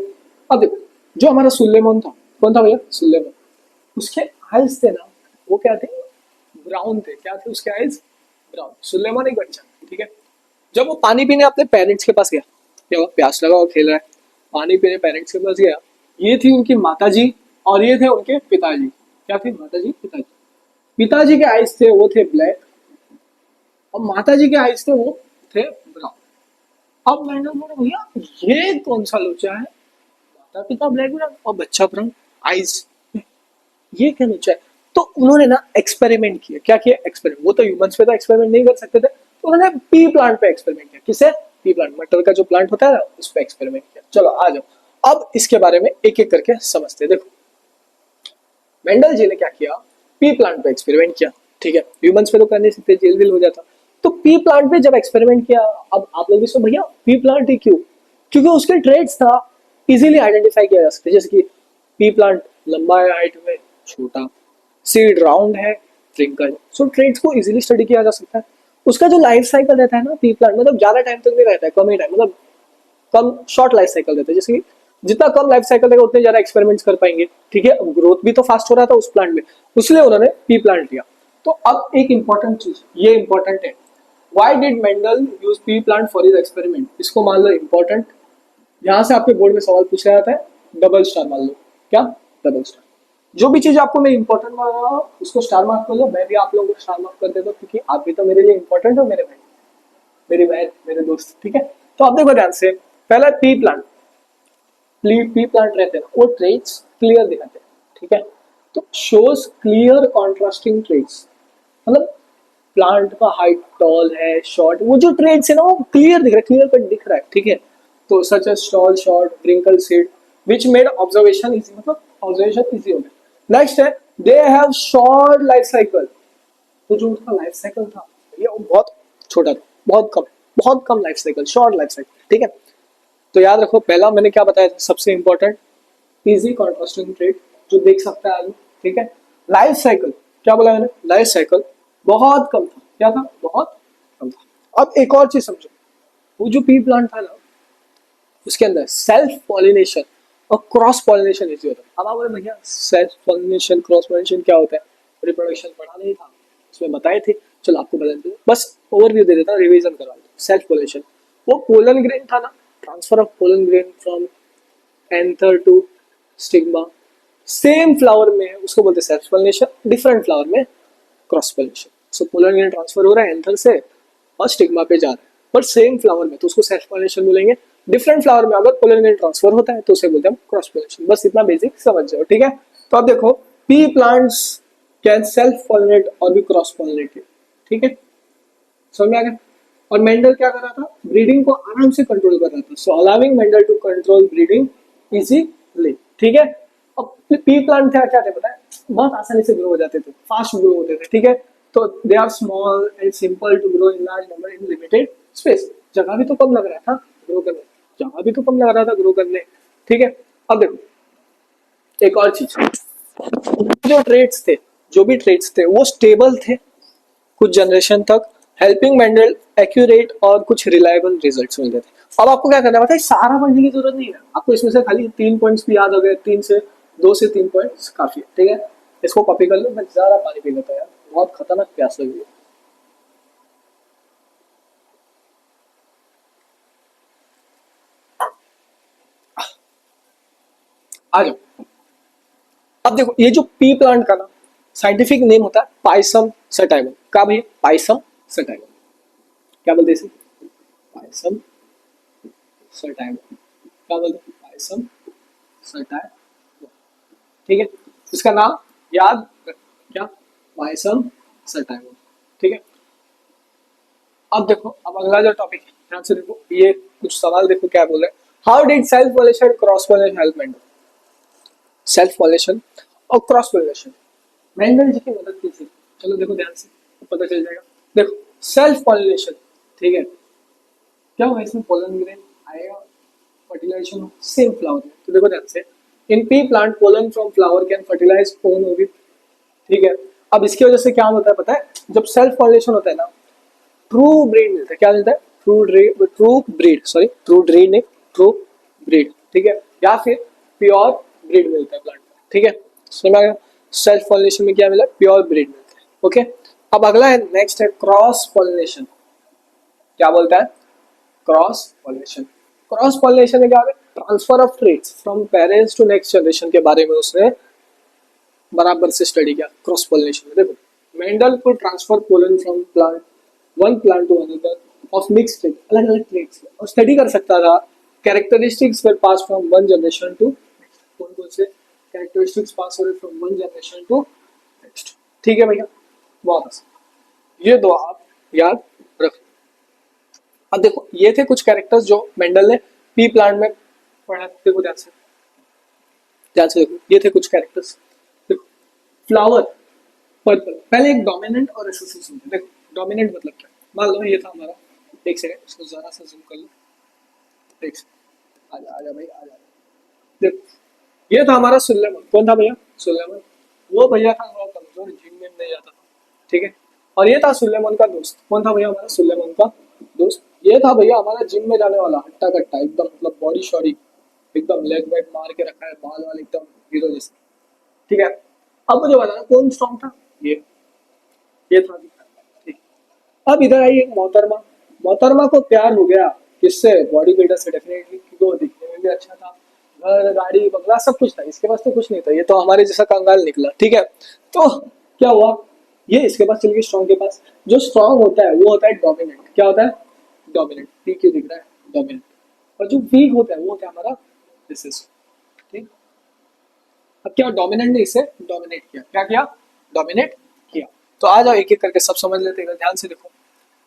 अब देखो, जो हमारा सुलेमान था, कौन था भैया? सुलेमान। उसके आइज थे ना, वो क्या थे? ब्राउन थे। क्या थे उसके आइज? ब्राउन। सुलेमान एक बच्चा, ठीक है। जब वो पानी पीने अपने पेरेंट्स के पास गया, क्या हुआ? प्यास लगा और खेल रहा है, पानी पीने पेरेंट्स के पास गया। ये थी उनकी माताजी और ये थे उनके पिताजी। क्या थे? माताजी, पिताजी। पिताजी के आइज थे, वो थे ब्लैक, और माताजी के आइज थे, वो थे ब्राउन। अब मैंने बोला भैया ये कौन सा लोचा है? माता पिता ब्लैक ब्राउन और बच्चा ब्राउन आइज, ये क्या लोचा है? तो उन्होंने ना एक्सपेरिमेंट किया। क्या किया? एक्सपेरिमेंट। वो तो ह्यूमंस पे तो एक्सपेरिमेंट नहीं कर सकते थे, तो उन्होंने पी प्लांट पे एक्सपेरिमेंट किया। किसे? पी प्लांट, मटर का जो प्लांट होता है ना, उस पे एक्सपेरिमेंट किया। चलो आ जाओ, अब इसके बारे में एक एक करके समझते हैं। देखो, मेंडल जी ने क्या किया? पी प्लांट पे एक्सपेरिमेंट किया, ठीक है। ह्यूमंस पे तो कर नहीं सकते, जेल विल हो जाता। तो पी प्लांट पे जब एक्सपेरिमेंट किया, अब आप लोग इसको भैया पी प्लांट ही क्यों? क्योंकि उसके ट्रेड्स था इजीली आइडेंटिफाई किया जा सकता है। जैसे कि पी प्लांट लंबा है, हाइट में छोटा, सीड राउंड है, ट्रिंकल। सो ट्रेड्स को इजीली स्टडी किया जा सकता है। उसका जो लाइफ साइकिल रहता है ना पी प्लांट, मतलब ज्यादा टाइम तक नहीं रहता है, कम ही टाइम, मतलब कम शॉर्ट लाइफ साइकिल देते हैं। जैसे कि जितना कम लाइफ साइकिल देगा उतने ज्यादा एक्सपेरिमेंट्स कर पाएंगे, ठीक है। ग्रोथ भी तो फास्ट हो रहा था उस प्लांट में, इसलिए उन्होंने पी प्लांट लिया। तो अब एक इंपॉर्टेंट चीज, ये इंपॉर्टेंट है, why did Mendel use P plant for his experiment? इसको मान लो इंपॉर्टेंट, यहां से आपके बोर्ड में सवाल पूछा जाता है, डबल स्टार मान लो। क्या? Double star. जो भी चीज आपको मैं इंपॉर्टेंट मान रहा हूँ उसको स्टार मार्क कर लो, मैं भी आप लोगों को स्टार मार्क कर देता हूँ, क्योंकि आप भी तो मेरे लिए इंपॉर्टेंट हो, मेरे भाई, मेरी बहन, मेरे दोस्त, ठीक है। तो आप देखो ध्यान से, पहला पी प्लांट, पी प्लांट रहते हैं वो ट्रेट्स क्लियर दिखाते हैं, ठीक है। तो शोज क्लियर कॉन्ट्रास्टिंग ट्रेट्स, मतलब प्लांट का हाइट टॉल है, शॉर्ट, वो जो ट्रेट्स है ना वो क्लियर दिख रहा है, क्लियर कट दिख रहा है, ठीक है। तो such as tall, short, wrinkle seed which made observation easy, मतलब ऑब्जर्वेशन इजी हो गया। नेक्स्ट है, they have short life cycle. तो जो उनका लाइफ साइकिल था ये बहुत छोटा था, बहुत कम life cycle, short life cycle, ठीक है। तो याद रखो, पहला मैंने क्या बताया था सबसे इंपॉर्टेंट, इजी कॉन्ट्रास्टिंग ट्रेट, जो देख सकता है आदमी, ठीक है। लाइफ साइकिल, क्या बोला मैंने? लाइफ साइकिल बहुत कम था। क्या था? बहुत कम था। अब एक और चीज समझो, वो जो पी प्लांट था ना, उसके अंदर सेल्फ पॉलिनेशन और क्रॉस पॉलिनेशन इजी होता है। अब आप बोले भैया सेल्फ पॉलिनेशन क्रॉस पॉलिनेशन क्या होता है? रिप्रोडक्शन पढ़ा नहीं था, उसमें बताए थे, चलो आपको बता देते, बस ओवरव्यू दे देता हूँ, रिवीजन करवा दो। सेल्फ पॉलिनेशन, वो पोलन ग्रेन था ना, transfer of pollen grain from anther to stigma, same flower में उसको बोलते हैं सेल्फ पॉलिनेशन, डिफरेंट फ्लावर में cross pollination. So pollen grain transfer हो रहा है एंथर से और स्टिग्मा पे जा रहा है, बट सेम फ्लावर में, तो उसको सेल्फ पॉलिनेशन बोलेंगे। डिफरेंट फ्लावर में अगर पोलन ग्रेन ट्रांसफर होता है तो उसे बोलते हैं क्रॉस पॉलिनेशन। बस इतना बेसिक समझ जाओ, ठीक है। तो अब देखो, P plants can self pollinate और भी क्रॉस पॉलिनेटेड, ठीक है, समझ में आ गया। और मेंडल क्या कर रहा था? ब्रीडिंग को आराम से कंट्रोल कर रहा था। So allowing Mendel to control breeding easily, ठीक है। अब पी प्लांट क्या क्या थे पता है? बहुत आसानी से ग्रो हो जाते थे, फास्ट ग्रो होते थे, ठीक है। तो they are small and simple to grow in large number in limited space. जगह भी तो कम लग रहा था ग्रो करने, जगह भी तो कम लग रहा था ग्रो करने, ठीक है। अब देखो एक और चीज, जो ट्रेड्स थे, जो भी ट्रेड्स थे वो स्टेबल थे कुछ जनरेशन तक, हेल्पिंग मेंडल एक्यूरेट और कुछ रिलायबल रिजल्ट्स मिलते थे। अब आपको क्या करना है पता है? सारा पढ़ने की जरूरत नहीं है आपको, इसमें से खाली 3 पॉइंट्स भी याद हो गए, 2 से 3 पॉइंट्स काफी है, ठीक है। इसको कॉपी कर लो, मैं ज्यादा पानी पी लेता यार, बहुत खतरनाक प्यास लगी है। आ जाओ, अब देखो ये जो पी प्लांट का ना साइंटिफिक नेम होता है पाइसम सटाइवम। का भाई? Pisum sativum. क्या बोलते हैं इसे? Pisum sativum. क्या बोलते हैं? पाइसम सटाइवम, ठीक है। इसका नाम याद रख, क्या? पाइसम सटाइवम, ठीक है। अब देखो, अब अगला जो टॉपिक है ध्यान से देखो, ये कुछ सवाल देखो क्या बोल रहे हैं। How did self pollination cross pollination help Mendel? Self pollination और क्रॉस पॉलिनेशन मेंडल जी की मदद की थी। चलो देखो ध्यान से, पता चल जाएगा। देखो सेल्फ पॉलिनेशन, ठीक है, क्या होगा इसमें? पोलन ग्रेन आएगा, फर्टिलाइजेशन सेम फ्लावर में। तो देखो ध्यान से, in pea plant pollen from flower can fertilise own ova. ठीक है, अब इसकी वजह से क्या होता है पता है, जब सेल्फ पॉलिनेशन होता है ना, ट्रू ब्रीड मिलता है। क्या मिलता है? ट्रू ब्रीड नहीं, ट्रू ब्रीड। ठीक है, या फिर प्योर ब्रीड मिलता है प्लांट में। ठीक है, समझ में आ गया? सेल्फ पॉलिनेशन में क्या मिला? प्योर ब्रीड मिलता है। ओके, अब अगला है, नेक्स्ट है क्रॉस पॉलिनेशन। क्या बोलता है? Cross pollination. क्रॉस पॉलिनेशन में क्या है? Transfer of traits from parents to next generation के बारे में उसने बराबर से स्टडी किया। क्रॉस पॉलिनेशन में देखो, मेंडल को transfer pollen from plant one plant to another of mixed trait, अलग अलग ट्रेट्स, और स्टडी कर सकता था characteristics were pass from one generation to next. कौन कौन से कैरेक्टरिस्टिक्स पास हो रहे from one generation to next. ठीक है भैया, बहुत आसान, ये दो आप याद रख। अब देखो, ये थे कुछ कैरेक्टर्स जो मेंडल ने पी प्लांट में पढ़ा। देखो ध्यान से, ध्यान से देखो, ये थे कुछ कैरेक्टर्स। देखो, फ्लावर पर्पल, पहले एक डोमिनेंट और एसोसिएशन। देखो डोमिनेंट मतलब क्या, मान लो ये था हमारा, एक सेकंड इसको जरा सा जूम कर लो, एक सेकंड, आजा आजा भाई आजा। देखो ये था हमारा सुलेमान। कौन था भैया? सुलेमान। वो भैया था हमारा कमजोर, जिम में नहीं जाता था। ठीक है, और ये था सुलेमान का दोस्त। कौन था भैया हमारा? सुलेमान का दोस्त। ये था भैया हमारा जिम में जाने वाला, हट्टा कट्टा एकदम, मतलब बॉडी शॉडी एकदम, लेग वेग मार के रखा है, बाल वाल एकदम हीरो जैसे। ठीक है, अब मुझे बताना कौन स्ट्रॉन्ग था? ये था। ठीक, अब इधर आई एक मोहतरमा। मोहतरमा को प्यार हो गया किससे? बॉडी बिल्डर से डेफिनेटली, क्योंकि वो दिखने में भी अच्छा था, घर गाड़ी बंगला सब कुछ था, इसके पास तो कुछ नहीं था, ये तो हमारे जैसा कंगाल निकला। ठीक है, तो क्या हुआ, ये इसके पास चल गई स्ट्रॉन्ग के पास। जो स्ट्रॉन्ग होता है वो होता है डोमिनेंट। क्या होता है? डोमिनेंट। ठीक है, दिख रहा है डोमिनेंट। और जो वीक होता है वो होता है हमारा रिसेसिव। ठीक, अब क्या डोमिनेंट ने इसे डोमिनेट किया? क्या किया? डोमिनेट किया। तो आ जाओ एक एक करके सब समझ लेते हैं, ध्यान से देखो।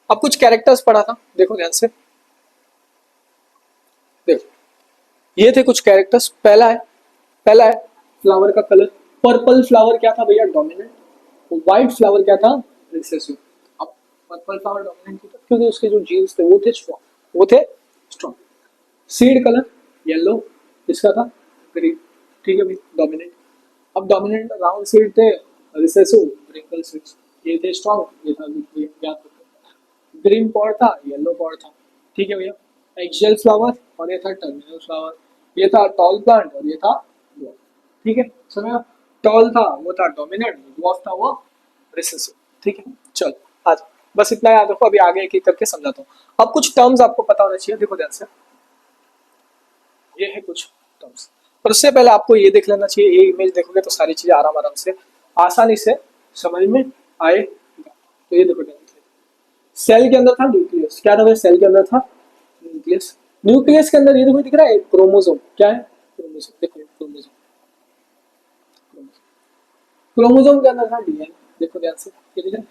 अब कुछ कैरेक्टर्स पढ़ा था, देखो ध्यान से देखो, ये थे कुछ कैरेक्टर्स। पहला है फ्लावर का कलर। पर्पल फ्लावर क्या था भैया? डोमिनेंट। व्हाइट फ्लावर क्या था? रिसेसिव। अब पर्पल फ्लावर डोमिनेंट क्यों था? क्योंकि उसके जो जीन्स थे वो थे स्ट्रॉन्ग, वो थे स्ट्रॉन्ग। सीड कलर येलो, इसका था ग्रीन। ठीक है भाई, डोमिनेंट। अब डोमिनेंट राउंड सीड थे, रिसेसिव ब्रिंकल सीड्स, ये थे स्ट्रॉन्ग, ये था याद रखो। ग्रीन पॉड था, येलो पॉड था। ठीक है भैया, एक्सियल फ्लावर, और ये था टर्मिनल फ्लावर। ये था टॉल प्लांट और ये था ड्वार्फ। ठीक है, समझ, टॉल था वो था डोमिनेंट, ड्वार्फ था वो रिसेसिव। ठीक है, चलो आज बस इतना याद रखो, अभी आगे एक एक करके समझाता हूँ। अब कुछ टर्म्स आपको पता होना चाहिए, देखो ध्यान से, ये है कुछ टर्म्स। पर उससे पहले आपको ये देख लेना चाहिए, ये इमेज देखोगे तो सारी चीजें आराम आराम से आसानी से समझ में आएगा। तो ये देखो ध्यान से, सेल के अंदर था न्यूक्लियस। क्या था भाई? सेल के अंदर था न्यूक्लियस। न्यूक्लियस के अंदर ये देखो दिख रहा है क्रोमोसोम। क्या है? क्रोमोसोम। देखो क्रोमोसोम, क्रोमोसोम के अंदर था डीएनए। देखो ध्यान से, ये दिख रहा है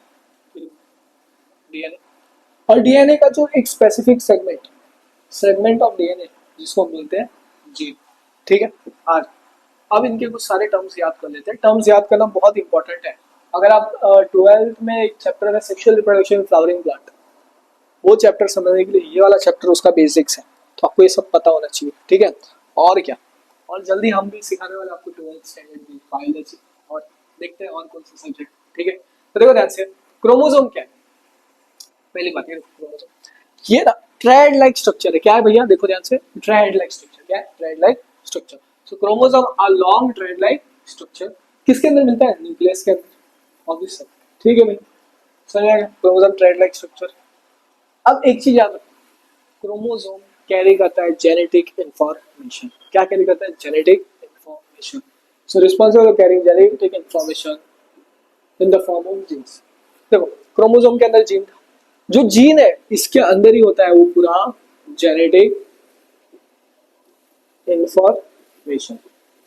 डीएनए। और डीएनए का जो एक स्पेसिफिक सेगमेंट ऑफ डीएनए जिसको हम बोलते हैं जीन। ठीक है, आज अब इनके कुछ सारे टर्म्स याद कर लेते हैं। टर्म्स याद करना बहुत इंपॉर्टेंट है। अगर आप 12th में एक चैप्टर है सेक्सुअल रिप्रोडक्शन फ्लावरिंग प्लांट, वो चैप्टर समझने के लिए ये वाला चैप्टर उसका बेसिक्स है, तो आपको ये सब पता होना चाहिए। ठीक है, और क्या, और जल्दी हम भी सिखाने वाले आपको 12th स्टैंडर्ड की बायोलॉजी, और देखते हैं और कौन सा सब्जेक्ट। ठीक है, तो देखो ध्यान से, क्रोमोसोम क्या है? पहली बात ये क्रोमोसोम, ये ना ट्रेड लाइक स्ट्रक्चर है। क्या है भैया? देखो ध्यान से, ट्रेड लाइक स्ट्रक्चर। क्या है? Thread like structure. So chromosome are long thread like structure. किसके अंदर मिलता है? न्यूक्लियस के अंदर, ऑब्वियस। ठीक है भाई, समझ आएगा क्रोमोसोम ट्रेड लाइक स्ट्रक्चर। अब एक चीज याद रखो, क्रोमोसोम कैरी करता है जेनेटिक इंफॉर्मेशन। क्या कैरी करता है? Genetic information. So responsible for carrying genetic information in the form of genes. देखो क्रोमोसोम के अंदर जीन था, जो जीन है इसके अंदर ही होता है वो पूरा जेनेटिक इंफॉर्मेशन।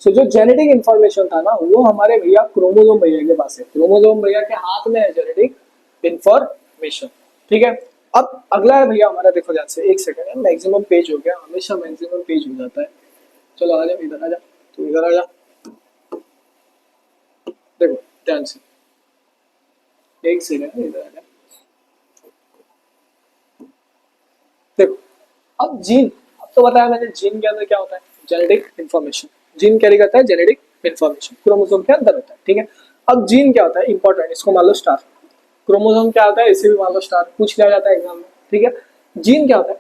सो जो जेनेटिक इंफॉर्मेशन था ना, वो हमारे भैया क्रोमोसोम भैया के पास है। क्रोमोसोम भैया के हाथ में है जेनेटिक इंफॉर्मेशन। ठीक है, अब अगला है भैया हमारा, देखो ध्यान से, एक सेकंड है, मैक्सिमम पेज हो गया, हमेशा मैक्सिमम पेज हो जाता है। चलो आ जा, इधर आ जा, तू इधर आ जा। देखो ध्यान से, एक सेकंड इधर आ जा। देखो अब जीन, अब तो बताया मैंने जीन के अंदर क्या होता है? Genetic information. जीन कैरी करता है जेनेटिक इन्फॉर्मेशन, क्रोमोसोम के अंदर होता है, ठीक है। अब जीन क्या होता है, इंपॉर्टेंट, इसको मान लो स्टार। क्रोमोसोम क्या होता है, इसे भी मान लो स्टार, पूछ लिया जाता है एग्जाम में, ठीक है। जीन क्या होता है,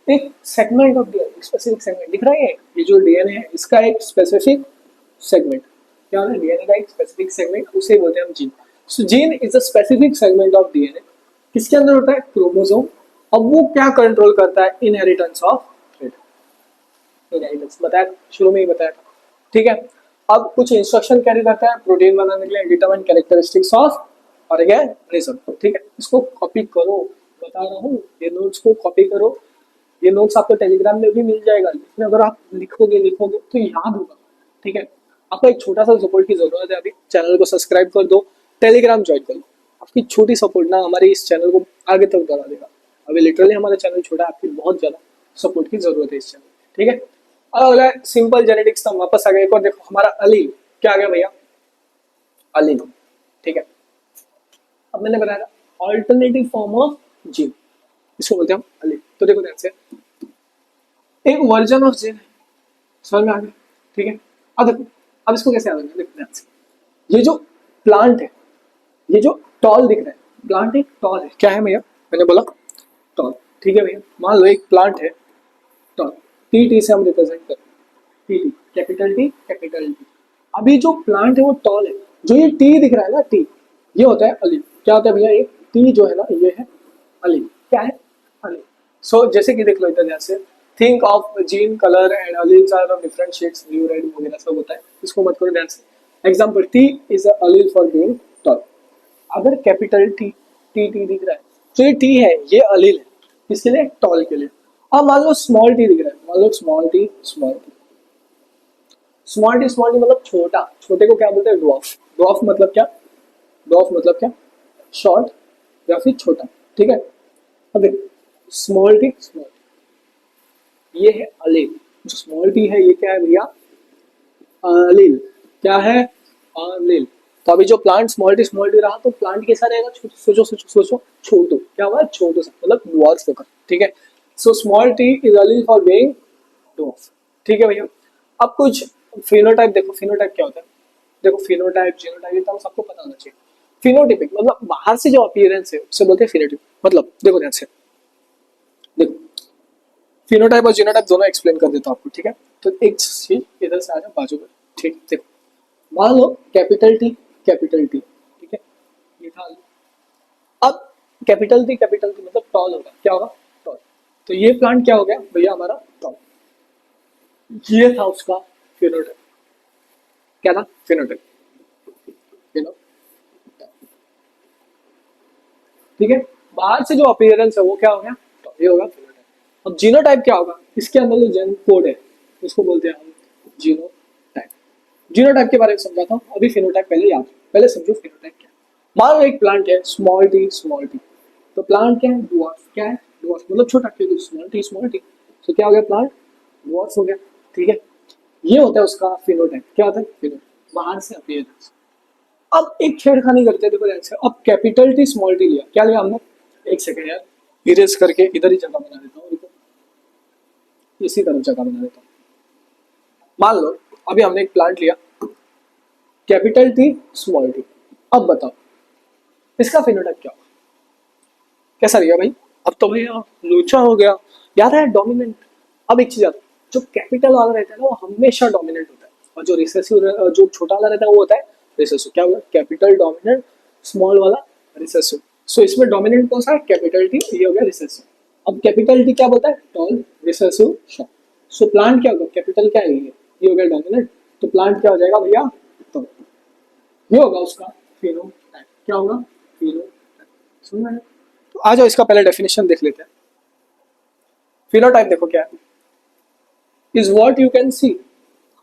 एक segment of DNA, specific segment दिख रहा है, ये जो डीएनए है इसका एक स्पेसिफिक सेगमेंट, क्या होता है, डीएनए का एक स्पेसिफिक सेगमेंट, उसे बोलते हैं हम gene. So gene is a specific segment of DNA, किसके अंदर होता है, क्रोमोसोम। अब वो क्या कंट्रोल करता है, इनहेरिटेंस ऑफ इनहेरिटेंस, बताया शुरू में ही बताया था, ठीक है। अब कुछ इंस्ट्रक्शन कैरी करता है प्रोटीन बनाने के लिए, डिटरमाइन कैरेक्टरिस्टिक्स ऑफ ऑर्गेनिज्म, ठीक है। इसको कॉपी करो, बता रहा हूँ, ये नोट्स को कॉपी करो, ये नोट्स आपको टेलीग्राम में भी मिल जाएगा, लेकिन अगर आप लिखोगे लिखोगे तो याद होगा, ठीक है। आपको एक छोटा सा सपोर्ट की जरूरत है, अभी चैनल को सब्सक्राइब कर दो, टेलीग्राम ज्वाइन कर लो। आपकी छोटी सपोर्ट ना हमारे इस चैनल को आगे तक बढ़ा देगा। अभी लिटरली हमारा चैनल छोटा है, आपकी बहुत ज्यादा सपोर्ट की जरूरत है इस चैनल, ठीक है। अब अगला सिंपल जेनेटिक्स, हम वापस आ गए, एक और देखो हमारा अलील क्या आ गया भैया, अलील, ठीक है। अब मैंने बताया ऑल्टरनेटिव फॉर्म ऑफ जीन, इसको बोलते हैं हम अलील। तो देखो ध्यान से, एक वर्जन ऑफ जीन है, समझ में आ गया, ठीक है। अब देखो, अब इसको कैसे याद रखना, देखो ध्यान से, ये जो प्लांट है, ये जो टॉल दिख रहा है, प्लांट एक टॉल है, क्या है भैया, मैंने बोला टॉल, ठीक है भैया। मान लो एक प्लांट है टॉल, टी टी से हम रिप्रेजेंट करें, T T, capital T capital T. अभी जो प्लांट है वो टॉल है, जो ये टी दिख रहा है ना, टी, ये होता है अलील। क्या होता है भैया, ये टी जो है ना, ये है अलील, क्या है, अलील। सो जैसे कि देख लो इधर, जैसे think of gene colour and alleles are of different shades, blue red वगैरह सब होता है, इसको मत करो ध्यान से। Example, T is a allele for being tall. अगर कैपिटल टी, टी टी दिख रहा है, तो ये टी है, ये अलील है, किसके लिए, टॉल के लिए। अब मान लो स्मॉल टी दिख रहा है, मान लो small T, small T, small T, small T मतलब छोटा, छोटे को क्या बोलते हैं, ड्वार्फ। ड्वार्फ मतलब क्या, ड्वार्फ मतलब क्या, शॉर्ट या फिर छोटा, ठीक है। अब देखो, स्मॉल टी, स्मॉल टी, ये है अलील। जो स्मॉल टी है ये क्या है भैया, अलील, क्या है, अलील। तो अभी जो प्लांट स्मॉल टी रहा, तो प्लांट कैसा रहेगा, सोचो सोचो सोचो, छोटू, क्या हुआ, छोटू सा, मतलब ड्वार्फ होगा, ठीक है। So small T is allele for being dwarf, ठीक है भैया। अब कुछ फिनोटाइप देखो, फिनोटाइप क्या होता है, देखो फिनोटाइप, जीनोटाइप, ये तो सबको पता होना चाहिए। फिनोटिपिक मतलब बाहर से जो अपीयरेंस है उसे बोलते हैं फिनोटिप। मतलब देखो ध्यान से, देखो फिनोटाइप और जीनोटाइप दोनों एक्सप्लेन कर देता हूँ आपको, ठीक है। तो एक चीज इधर से आ जाओ बाजू में, ठीक, देखो मान लो कैपिटल टी, ठीक है, ये था। अब कैपिटल टी मतलब टॉल होगा, क्या होगा, टॉल। तो ये प्लांट क्या हो गया भैया हमारा, टॉल। ये था उसका फिनोटाइप, क्या था, फिनोटाइप, फिनो, ठीक है। बाहर से जो अपीयरेंस है वो क्या हो गया, तो ये होगा फिनोटाइप। अब जीनोटाइप क्या होगा, इसके अंदर जो जेन कोड है उसको बोलते हैं हम जीनोटाइप। जीनोटाइप के बारे में समझाता हूँ, अभी फिनोटाइप पहले याद, पहले समझो फिनोटाइप क्या है। मान लो एक प्लांट है, स्मॉल टी, स्मॉल टी, तो प्लांट क्या है, डुआर्फ, क्या है, डुआर्फ मतलब छोटा, क्योंकि स्मॉल टी, स्मॉल टी, तो क्या हो गया, प्लांट डुआर्फ हो गया, ठीक है। ये होता है उसका फिनोटाइप, क्या होता है, फिनोटाइप, बाहर से अपीयरेंस। अब एक छेड़खानी करते हैं, देखो ध्यान से, अब कैपिटल टी स्मॉल टी लिया, क्या लिया हमने, एक सेकंड यार, इरेज करके इधर ही जगह बना देता हूँ, इसी तरफ जगह बना देता हूँ। मान लो अभी हमने एक प्लांट लिया, कैपिटल टी स्मॉल टी। अब बताओ इसका फिनोटाइप क्या होगा, कैसा लिया भाई, अब तो भैया लोचा हो गया, याद है डोमिनेंट। अब एक चीज याद, जो कैपिटल वाला रहता है ना वो हमेशा डोमिनेंट होता है, और जो रिसेसिव, जो छोटा वाला रहता है वो होता है रिसेसिव। क्या होगा, कैपिटल डोमिनेंट, स्मॉल वाला रिसेसिव। सो इसमें डोमिनेंट कौन सा है, कैपिटल टी, ये हो गया रिसेसिव। अब कैपिटल टी क्या बोलता है, टॉल, रिसेसिव, शॉर्ट। सो प्लांट क्या होगा, कैपिटल क्या है, ये हो गया डोमिनेंट, तो प्लांट क्या हो जाएगा भैया, तो ये होगा उसका फिनोटाइप, क्या होगा, फिनोटाइप, समझ में आया? तो आ जाओ इसका पहले डेफिनेशन देख लेते हैं। फिनोटाइप देखो क्या है, is what you can see,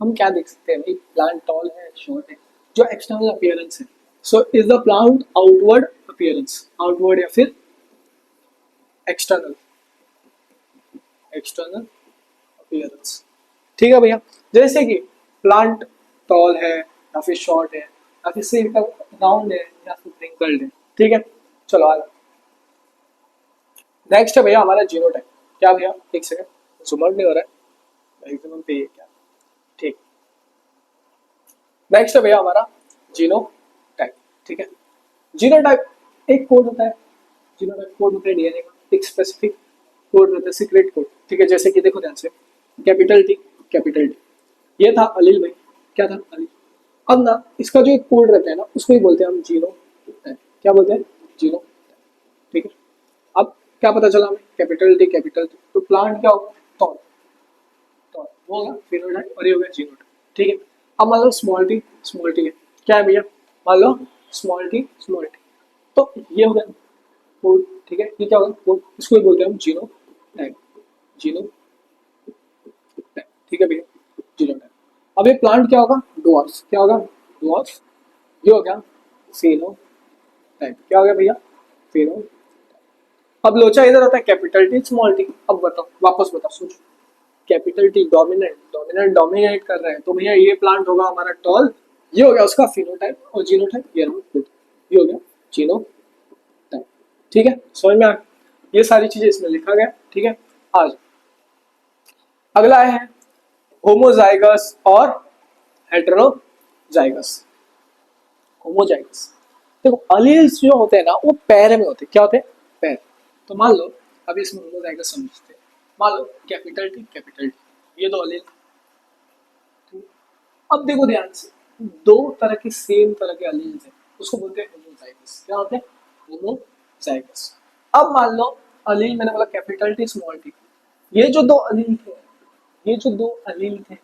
हम क्या देख सकते हैं भाई, प्लांट टॉल है, शॉर्ट है, जो एक्सटर्नल अपीयरेंस है। So is the plant outward appearance, outward या फिर एक्सटर्नल, एक्सटर्नल अपीयरेंस, ठीक है भैया। जैसे कि प्लांट टॉल है या फिर शॉर्ट है या फिर सिर्फ राउंड है या फिर रिंकल्ड है, ठीक है। चलो आगे, नेक्स्ट है भैया हमारा जीनोटाइप, क्या भैया, एक सेकंड, सुमर नहीं हो रहा है मैक्सिमम पे, ये क्या, ठीक। नेक्स्ट है भैया हमारा जीनोटाइप। ठीक है, जीनोटाइप एक कोड होता है, जीनोटाइप कोड होता है डीएनए का, एक स्पेसिफिक कोड रहता है, सीक्रेट कोड। ठीक है, जैसे कि देखो ध्यान से, कैपिटल टी, कैपिटल टी, ये था अलील भाई, क्या था अलील। अब ना इसका जो एक कोड रहता है ना, उसको ही बोलते हैं हम जीनोटाइप। क्या बोलते हैं? जीनोटाइप। ठीक है, अब क्या पता चला हमें, कैपिटल टी, कैपिटल टी, तो प्लांट क्या होगा? टॉल, टॉल वो होगा फिनोटाइप, और ये हो गया जीनोटाइप। ठीक है, अब मान लो स्मॉल टी है, क्या है भैया? मान लो स्मॉल टी, तो ये हो गया कोड। ठीक है, ये क्या होगा? कोड, इसको ही बोलते हैं हम जीनोटाइप, जीनोटाइप। ठीक है भैया, जीनोटाइप। अब ये प्लांट क्या होगा? डॉर्फ, क्या होगा? डॉर्फ। ये हो गया फेनोटाइप, क्या हो गया भैया? फेनो। अब लोचा इधर होता है कैपिटल टी, स्मॉल टी। अब बताओ, वापस बताओ, सोचो, कैपिटल टी डोमिनेंट, डोमिनेट कर रहे हैं, तो भैया ये प्लांट होगा हमारा टॉल। ये हो गया उसका फिनोटाइप, और जीनोटाइप ये रहा खुद, ये हो गया जीनोटाइप। ठीक है, समझ में आ गया? ये सारी चीजें इसमें लिखा गया। ठीक है, आज अगला है होमोजाइगस और हेटेरोजाइगस। होमोजाइगस, देखो अलील्स जो होते हैं ना, वो पैर में होते हैं। क्या होते हैं? पैर। तो मान लो, अभी इसमें होमोजाइगस समझते हैं। मान लो कैपिटल टी, कैपिटल टी, ये दो अलील। अब देखो ध्यान से, दो तरह के सेम तरह के अलील्स हैं, उसको बोलते हैं होमोजाइगस। क्या होते हैं? होमोजाइगस। अब मान लो अलील, मैंने बोला कैपिटल टी, स्मॉल टी, ये जो दो अलील थे, ये जो दो अलील थे,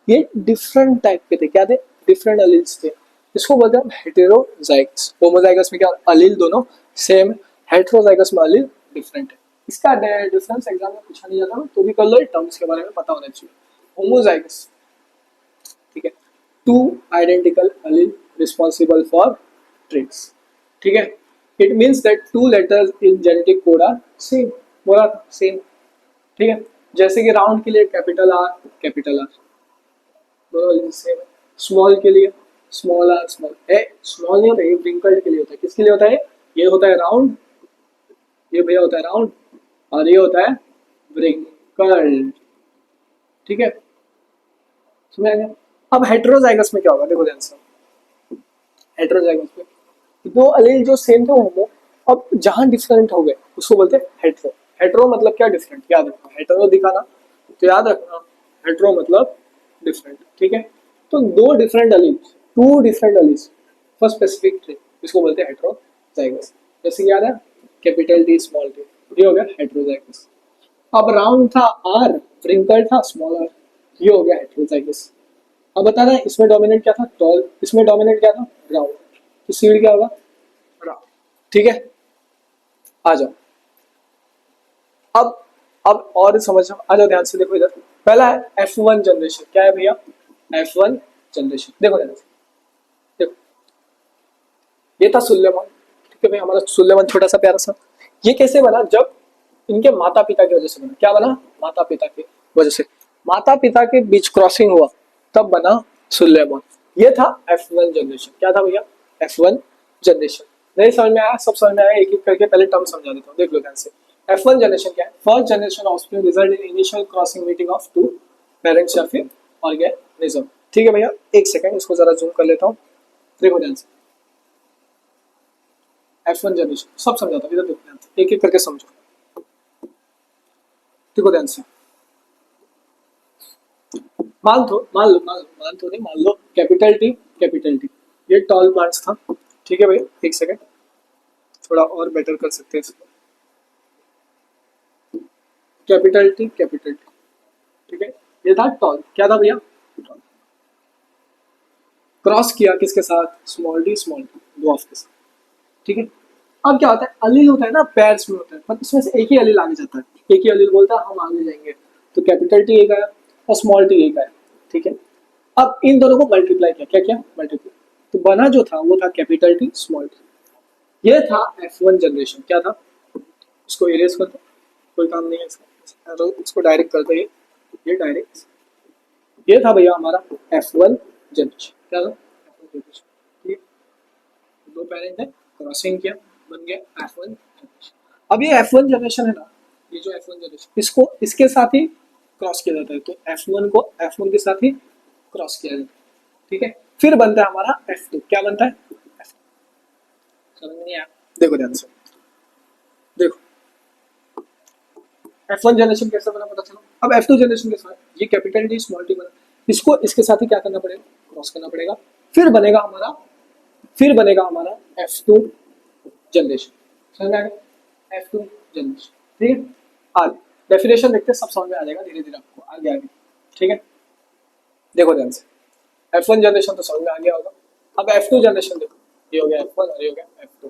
ये डिफरेंट टाइप के थे। क्या थे? डिफरेंट अलील्स थे। इसको बोलते हैं हम हेटेरोजाइगस। होमोजाइगस में क्या अलील दोनों सेम, हेटेरोजाइगस में अलील डिफरेंट है। इसका डिफरेंस एग्जाम में पूछा नहीं जाता, तो भी कर लो, टर्म्स के बारे में पता होना चाहिए। होमोजाइगस, ठीक है, two identical allele responsible for traits. ठीक है, it means that two letters in genetic code are same. बोला था सेम। ठीक है, जैसे कि राउंड के लिए कैपिटल आर, कैपिटल आर, दोनों सेम है। स्मॉल के लिए स्मॉल आर, स्मॉल है। स्मॉल नहीं होता, ये व्रिंकल्ड के लिए होता है। किसके लिए होता है? ये होता है राउंड, ये भैया होता है राउंड, और ये होता है व्रिंकल्ड। ठीक है, समझ आ गया? अब हेटेरोजाइगस में क्या होगा, देखो ध्यान से, हेटेरोजाइगस में दो अलील जो सेम थे होमो, अब जहां डिफरेंट हो गए उसको बोलते हैं हेटेरो। हेटेरो मतलब क्या? डिफरेंट। याद रखना, हेटेरो दिखाना, तो याद रखना हेटेरो मतलब डिफरेंट। ठीक है, तो दो different alleles, two different alleles for specific trait, इसको बोलते हैं हेटेरोजाइगस। जैसे याद है, कैपिटल टी, स्मॉल टी, ये हो गया हेटेरोजाइगस। अब राउंड था आर, व्रिंकल था स्मॉल आर, ये हो गया हेटेरोजाइगस। अब बताना इसमें डोमिनेंट क्या था? टॉल। इसमें डोमिनेंट क्या था? राउंड। तो सीड क्या होगा? राउंड। ठीक है, आ जाओ। अब अब और समझो, आ जाओ ध्यान से, देखो इधर। पहला है F1 जनरेशन। क्या है भैया? F1 generation. देखो ध्यान से, देखो ये था सुलेमान। ठीक है भाई, हमारा सुलेमान छोटा सा प्यारा सा। ये कैसे बना? जब इनके माता पिता की वजह से बना। क्या बना? माता पिता की वजह से, माता पिता के बीच क्रॉसिंग हुआ, तब बना सुलेमान। ये था F1 जनरेशन। क्या था भैया? F1 generation. नहीं समझ में आया? सब समझ में आया? एक एक करके पहले टर्म समझा देता हूँ, देख लो ध्यान से। F1 जनरेशन क्या है? First generation offspring result in initial crossing mating of two parents या फिर ऑर्गेनिज्म। ठीक है भैया, एक सेकंड इसको जरा जूम कर लेता हूँ, देखो ध्यान से। F1 जनरेशन सब समझाता हूँ, इधर देखो ध्यान से, एक एक करके समझो, देखो ध्यान से। मान तो नहीं, मान लो कैपिटल टी, कैपिटल टी, ये टॉल प्लांट्स था। ठीक है भैया, एक सेकंड, थोड़ा और बेटर कर सकते हैं इसको। कैपिटल टी, कैपिटल टी, ठीक है, ये था टॉल। क्या था भैया? टॉल। क्रॉस किया किसके साथ? Small D, small D, dwarf के साथ। ठीक है, अब क्या होता है? अलील होता है ना, पैर्स में होता है, पर इसमें से एक ही अलील आगे जाता है, एक ही अलील बोलता है हम आगे जाएंगे, तो कैपिटल टी एक आया और स्मॉल टी एक आया। ठीक है, अब इन दोनों को मल्टीप्लाई किया, क्या क्या? मल्टीप्लाई, तो बना जो था वो था कैपिटल टी, स्मॉल टी। ये था F1 जनरेशन। क्या था? इसको इरेज कर दो, कोई काम नहीं है इसका, तो इसको डायरेक्ट कर दो, ये डायरेक्ट। ये था भैया हमारा F1 जनरेशन। क्या था? F1 generation. ठीक है, दो पेरेंट है, क्रॉसिंग किया, बन गया F1 जनरेशन। अब ये F1 जनरेशन है ना, ये जो F1 जनरेशन, इसको इसके साथ ही क्रॉस किया जाता है, तो F1 को F1 के साथ ही क्रॉस किया जाता है। ठीक है, फिर बनता है हमारा F2। क्या बनता है? समझ में नहीं आया? देखो ध्यान से, देखो F1 जनरेशन कैसे बना पता चलो। अब F2 जनरेशन के साथ ये कैपिटल डी स्मॉल टी बना, इसको इसके साथ ही क्या करना पड़ेगा? क्रॉस करना पड़ेगा। फिर बनेगा हमारा F2 जनरेशन। समझ में आ गया? F2 जनरेशन, ठीक है। आगे डेफिनेशन देखते हैं, सब समझ में आ जाएगा धीरे धीरे आपको आगे आगे, ठीक है। देखो ध्यान से, F1 जनरेशन तो समझ में आ गया होगा। अब F2 जनरेशन देखो, ये हो गया F1 और ये हो गया F2।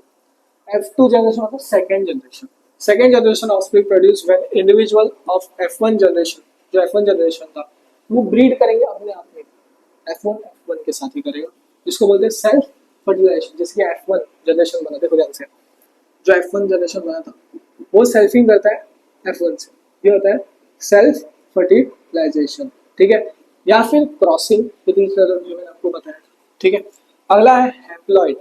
F2 जनरेशन मतलब second generation. Second generation offspring produce when individual of F1 generation, जो F1 जनरेशन था वो ब्रीड करेंगे अपने आप में, F1 F1 के साथ ही करेगा, जिसको बोलते हैं सेल्फ फर्टिलाइजेशन। जैसे कि F1 जनरेशन बना, देखो ध्यान से, जो F1 जनरेशन बना था वो सेल्फिंग करता है F1 से, ये होता है सेल्फ फर्टिलाइजेशन, ठीक है। या फिर क्रॉसिंग, जो मैंने आपको बताया, ठीक है। अगला है हैप्लॉइड,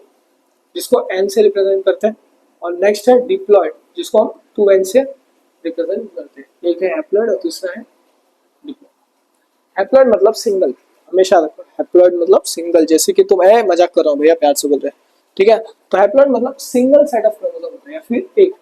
जिसको N से रिप्रेजेंट करते हैं, और नेक्स्ट है डिप्लॉइड, जिसको हम 2N से रिप्रेजेंट करते हैं। एक है हैप्लॉइड और दूसरा है डिप्लॉइड। हैप्लॉइड मतलब सिंगल, हमेशा रखो हैप्लॉइड मतलब सिंगल। जैसे कि तुम मजाक कर रहा हूँ भैया, प्यार से बोल रहे हैं, ठीक है। तो हैप्लॉइड मतलब सिंगल सेट ऑफ क्रोमोसोम होता है या फिर एक,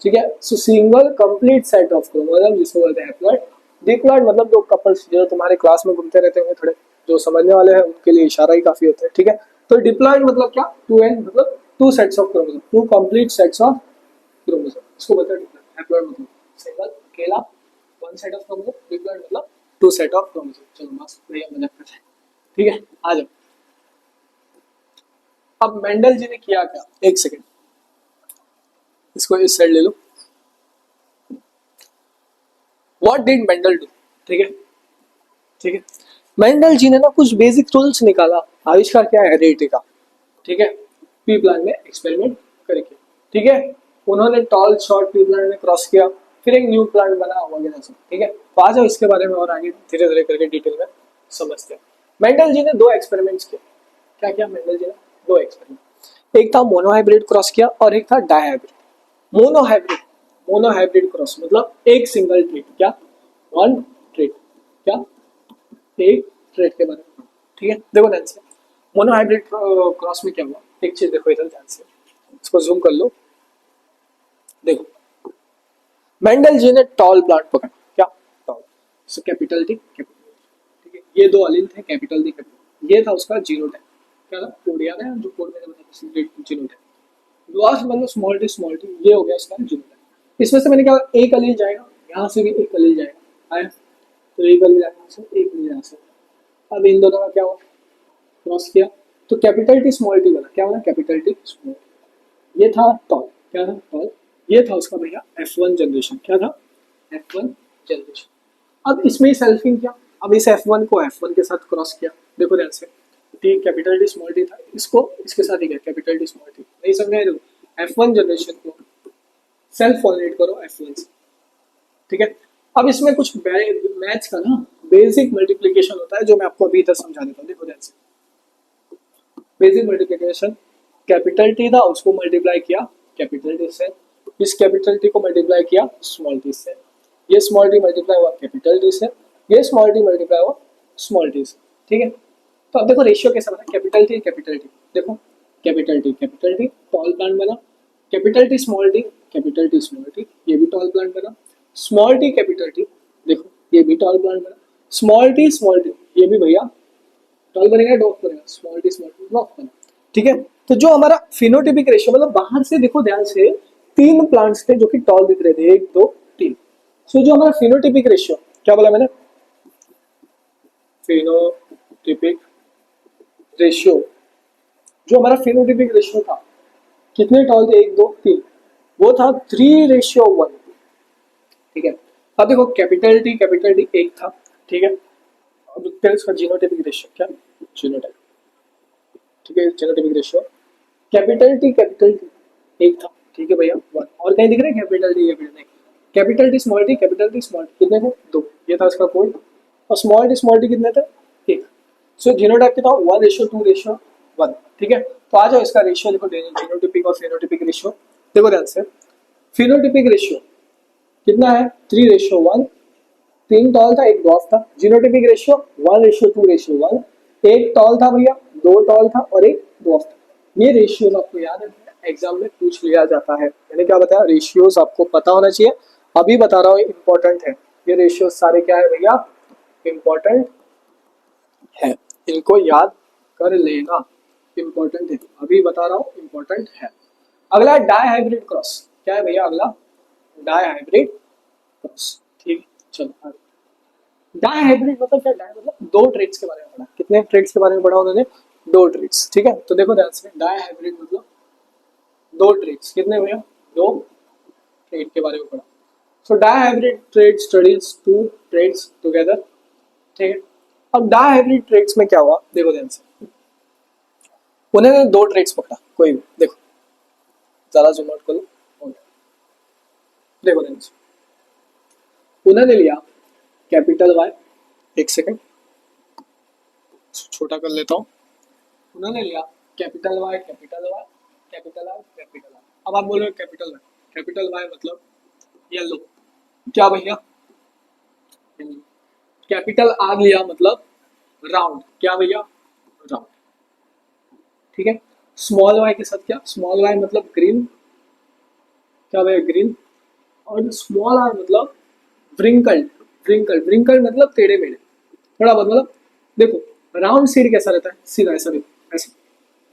ठीक है। सो single complete set of chromosome, जिसको बोलते हैं हैप्लॉइड। डिप्लॉइड मतलब दो कपल्स जो तुम्हारे क्लास में घूमते रहते होंगे, थोड़े जो समझने वाले हैं उनके लिए इशारा ही काफी होता है, ठीक है। तो डिप्लॉइड मतलब क्या? 2N मतलब 2 sets of chromosome, 2 complete sets of chromosome, इसको बोलते हैं डिप्लॉइड। हैप्लॉइड मतलब सिंगल, अकेला, 1 सेट ऑफ क्रोमोसोम। डिप्लॉइड मतलब 2 सेट ऑफ क्रोमोसोम। चलो बस भैया मजाक करते हैं, ठीक है। आ जाओ। अब मेंडल जी ने किया क्या? एक सेकेंड, इसको इस साइड ले लो। What did Mendel do? ठीक है, ठीक है। मेंडल जी ने ना कुछ बेसिक रूल्स निकाला, आविष्कार किया हेरेडिटी का, ठीक है। पी प्लांट में एक्सपेरिमेंट करके, ठीक है। उन्होंने टॉल शॉर्ट पी प्लांट में क्रॉस किया, फिर एक न्यू प्लांट बना वगैरह सब, ठीक है। तो आ जाओ इसके बारे में और आगे धीरे धीरे करके डिटेल में समझते हैं। मेंडल जी ने 2 एक्सपेरिमेंट्स किए। क्या किया मेंडल जी ने? 2 एक्सपेरिमेंट। एक था मोनोहाइब्रिड क्रॉस किया और एक था डायहाइब्रिड। मोनोहाइब्रिड क्रॉस मतलब एक सिंगल ट्रेट, क्या? 1 ट्रेट, क्या? एक ट्रेट के बारे में, ठीक है। देखो ध्यान से, मोनोहाइब्रिड क्रॉस में क्या हुआ, एक चीज देखो इधर ध्यान से, इसको जूम कर लो। देखो मेंडल जी ने टॉल प्लांट पकड़ा, क्या? टॉल, सो कैपिटल टी, ठीक है। ये 2 अलील थे, कैपिटल टी, कैपिटल। ये था उसका जीनोटाइप, क्या था? कोड याद है जो कोड मैंने बताया, जीनोटाइप। डॉर्फ मतलब स्मॉल टी, ये हो गया इसका जीनोटाइप। इसमें से मैंने क्या, एक अलील जाएगा, यहाँ से भी एक अलील जाएगा, आया तो एक अलील यहाँ से, एक अलील यहाँ से। अब इन दोनों का क्या हुआ? क्रॉस किया तो कैपिटल टी स्मॉल टी बना, क्या बना? Capital T small T. ये था टॉल, क्या था? टॉल। ये था उसका भैया F1 जनरेशन, क्या था? F1 generation. अब इसमें ही सेल्फिंग किया, अब इस F1 को F1 के साथ क्रॉस किया। देखो ध्यान से, T capital T small T था, इसको इसके साथ ही किया कैपिटल टी स्मॉल टी। नहीं समझ आए? देखो F1 जनरेशन को सेल्फ फॉर्मुलेट करो F1 से, ठीक है। अब इसमें कुछ मैथ्स का ना बेसिक मल्टीप्लिकेशन होता है, जो मैं आपको अभी इधर समझा देता हूँ। देखो ध्यान से, बेसिक मल्टीप्लिकेशन, कैपिटल टी था उसको मल्टीप्लाई किया कैपिटल टी से, इस कैपिटल टी को मल्टीप्लाई किया स्मॉल टी से, ये स्मॉल टी मल्टीप्लाई हुआ कैपिटल टी से, ये स्मॉल टी मल्टीप्लाई हुआ स्मॉल टी से, ठीक है। तो अब देखो रेशियो कैसा बना, कैपिटल टी, देखो कैपिटल टी टॉल प्लांट बना, capital T small T, capital T small T, ये भी टॉल प्लांट बना, स्मॉल टी कैपिटल टी, देखो ये भी टॉल प्लांट बना, स्मॉल टी, ये भी भैया टॉल बनेगा, डॉफ बनेगा, स्मॉल टी डॉफ बना, ठीक है। तो जो हमारा फिनोटिपिक रेशियो, मतलब बाहर से देखो ध्यान से 3 प्लांट्स थे जो कि टॉल दिख रहे थे, 1 2 3। सो जो हमारा फिनोटिपिक रेशियो, क्या बोला मैंने? फिनोटिपिक रेशियो, जो हमारा फिनोटिपिक रेशियो था, कितने टॉल थे? 1 2 3, वो था 3:1, ठीक है। अब देखो कैपिटल टी 1 था, ठीक है। अब देखते हैं इसका जीनोटाइपिक रेशियो, क्या? जीनोटाइप, ठीक है। जीनोटाइपिक रेशियो कैपिटल टी 1 था, ठीक है भैया 1। और कहीं दिख रहा है कैपिटल टी नहीं, कैपिटल टी स्मॉल टी कितने थे? 2, ये था इसका कोड। और स्मॉल टी कितने थे? 1। सो जीनोटाइप कितना? 1:2:1, ठीक है। तो आ जाओ इसका रेशियो देखो, जीनोटाइपिक और फिनोटाइपिक रेशियो देखो ध्यान से। फिनोटाइपिक रेशियो कितना है? 3:1, 3 टॉल था 1 डॉफ था। जीनोटाइपिक रेशियो 1:2:1, 1 टॉल था भैया दो टॉल था और एक ड्वार्फ था। ये रेशियोज आपको याद है, एग्जाम में पूछ लिया जाता है। मैंने क्या बताया, रेशियोज आपको पता होना चाहिए। अभी बता रहा हूँ इंपॉर्टेंट है, ये रेशियोज सारे क्या है भैया, इंपॉर्टेंट है, इनको याद कर लेना, इंपॉर्टेंट है, अभी बता रहा हूँ इंपॉर्टेंट है। अगला डाई हाइब्रिड क्रॉस, क्या है भैया अगला, डाई हाइब्रिड क्रॉस। ठीक है, चलो डाई हाइब्रिड मतलब क्या, डाई मतलब दो ट्रेड्स के बारे में पढ़ा। कितने ट्रेड्स के बारे में पढ़ा उन्होंने, दो ट्रेड्स। ठीक है, तो देखो ध्यान से, डाई हाइब्रिड मतलब दो ट्रेड्स, कितने भैया, दो ट्रेड के बारे में पढ़ा। So dihybrid trait studies two traits together. ठीक है, अब डाई हाइब्रिड ट्रेड्स में क्या हुआ, देखो ध्यान से, उन्होंने दो ट्रेड्स पकड़ा, कोई भी देखो, ज्यादा जूम आउट करो, देखो ध्यान से, उन्होंने लिया कैपिटल वाई, एक सेकंड छोटा कर लेता हूँ, उन्होंने लिया capital Y, capital Y, capital R, capital R. अब आप बोलोगे कैपिटल वाई मतलब येलो, क्या भैया, कैपिटल आर लिया मतलब राउंड, क्या भैया, राउंड। ठीक है, स्मॉल वाई के साथ क्या, स्मॉल वाई मतलब ग्रीन, क्या भैया, ग्रीन। और स्मॉल आर मतलब व्रिंकल्ड, व्रिंकल्ड मतलब टेढ़े मेढ़े, थोड़ा बहुत मतलब, देखो राउंड सीड कैसा रहता है, सीधा ऐसा, देखो ऐसा,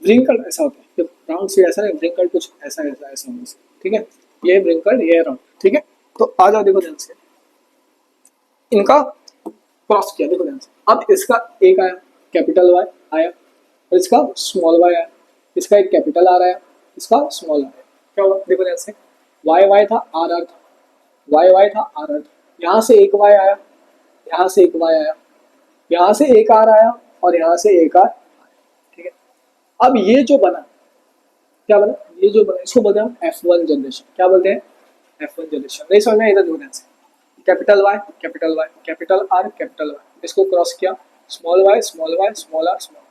व्रिंकल्ड ऐसा होता है, देखो राउंड सीड ऐसा है, व्रिंकल्ड कुछ ऐसा ऐसा ऐसा होता है। ठीक है, ये व्रिंकल्ड, ये राउंड। ठीक है, तो आ जाओ, देखो ध्यान से, इनका क्रॉस किया, देखो ध्यान से, अब इसका एक आया कैपिटल वाई आया, और इसका स्मॉल वाई आया, इसका एक कैपिटल आर आया, इसका स्मॉल आर आया, क्या हुआ, देखो ध्यान से, वाई वाई था, आर आर था, वाई वाई था, आर आर था, यहाँ से एक वाई आया, यहाँ से एक वाई आया, यहाँ से एक आर आया, और यहाँ से एक आर। ठीक है, अब ये जो बना, क्या बना, ये जो बना, इसको बोलते हैं हम F1 जनरेशन। क्या बोलते हैं, F1 जनरेशन। नहीं समझ में, इधर दो ध्यान से, capital Y, capital Y, capital R, capital Y, इसको क्रॉस किया, small Y, small Y, small R, small R.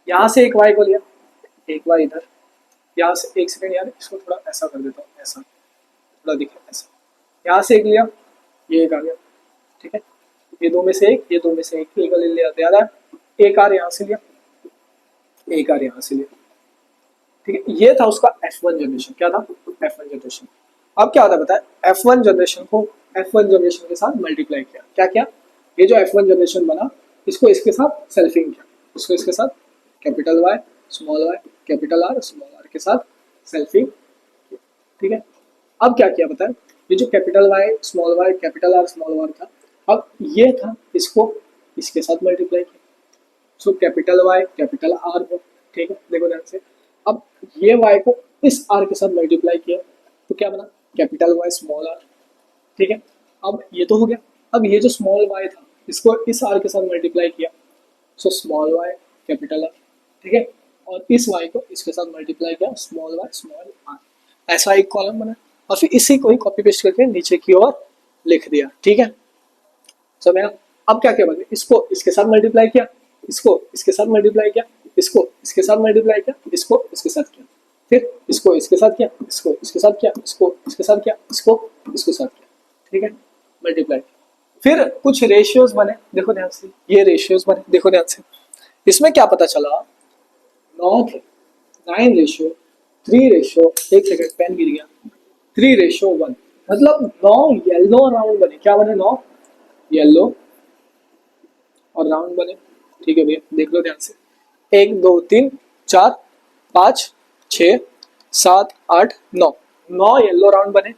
यहाँ से एक वाई को लिया, एक वाई इधर, यहाँ से, एक सेकंड यार, इसको थोड़ा ऐसा कर देता हूँ, ऐसा थोड़ा दिखे ऐसा, यहाँ से एक लिया, ये एक आ गया। ठीक है, ये दो में से एक, ये दो में से एक ले लिया, ज्यादा एक आर यहाँ से लिया, एक आर यहाँ से लिया। ठीक है, ये था उसका F1 जनरेशन। क्या था, F1 जनरेशन। अब क्या होता है बताए, F1 जनरेशन को F1 जनरेशन के साथ मल्टीप्लाई किया, क्या किया, ये जो F1 जनरेशन बना, इसको इसके साथ सेल्फिंग किया, इसको इसके साथ capital Y, small Y, capital R, small R के साथ सेल्फिंग किया। ठीक है, अब क्या किया बताए, ये जो capital Y, small Y, capital R, small R था, अब ये था, इसको इसके साथ मल्टीप्लाई किया, so capital Y, capital R को। ठीक है, देखो ध्यान से, अब ये वाई को इस आर के साथ मल्टीप्लाई किया, तो क्या बना, कैपिटल वाई, स्मॉल आर। ठीक है, अब ये तो हो गया, अब ये जो स्मॉल वाई था, इसको इस आर के साथ मल्टीप्लाई किया, so small Y, capital R. ठीक है, और इस वाई को इसके साथ मल्टीप्लाई किया, स्मॉल वाई, स्मॉल आर। ऐसा एक कॉलम बना, और फिर इसी को ही कॉपी पेस्ट करके नीचे की ओर लिख दिया। ठीक है, समझ, अब क्या क्या बने, इसको इसके साथ मल्टीप्लाई किया, इसको इसके साथ मल्टीप्लाई किया, इसको इसके साथ मल्टीप्लाई किया, इसको इसके साथ किया, फिर इसको इसके साथ किया, इसको इसके साथ किया, इसको इसके साथ किया, इसको इसके साथ किया। ठीक है, मल्टीप्लाई। फिर कुछ रेशियोज बने, देखो ध्यान से, ये रेशियोज बने, देखो ध्यान से, इसमें क्या पता चला, 9 थे, 9 रेशियो, 3 रेशियो, एक सेकंड पेन गिर गया, 3:1, मतलब 9 येलो राउंड बने, क्या बने, 9 येलो और राउंड बने। ठीक है भैया, देख लो ध्यान से, 1 2 3 4 5 6 7 8 9, 9 येलो राउंड बने,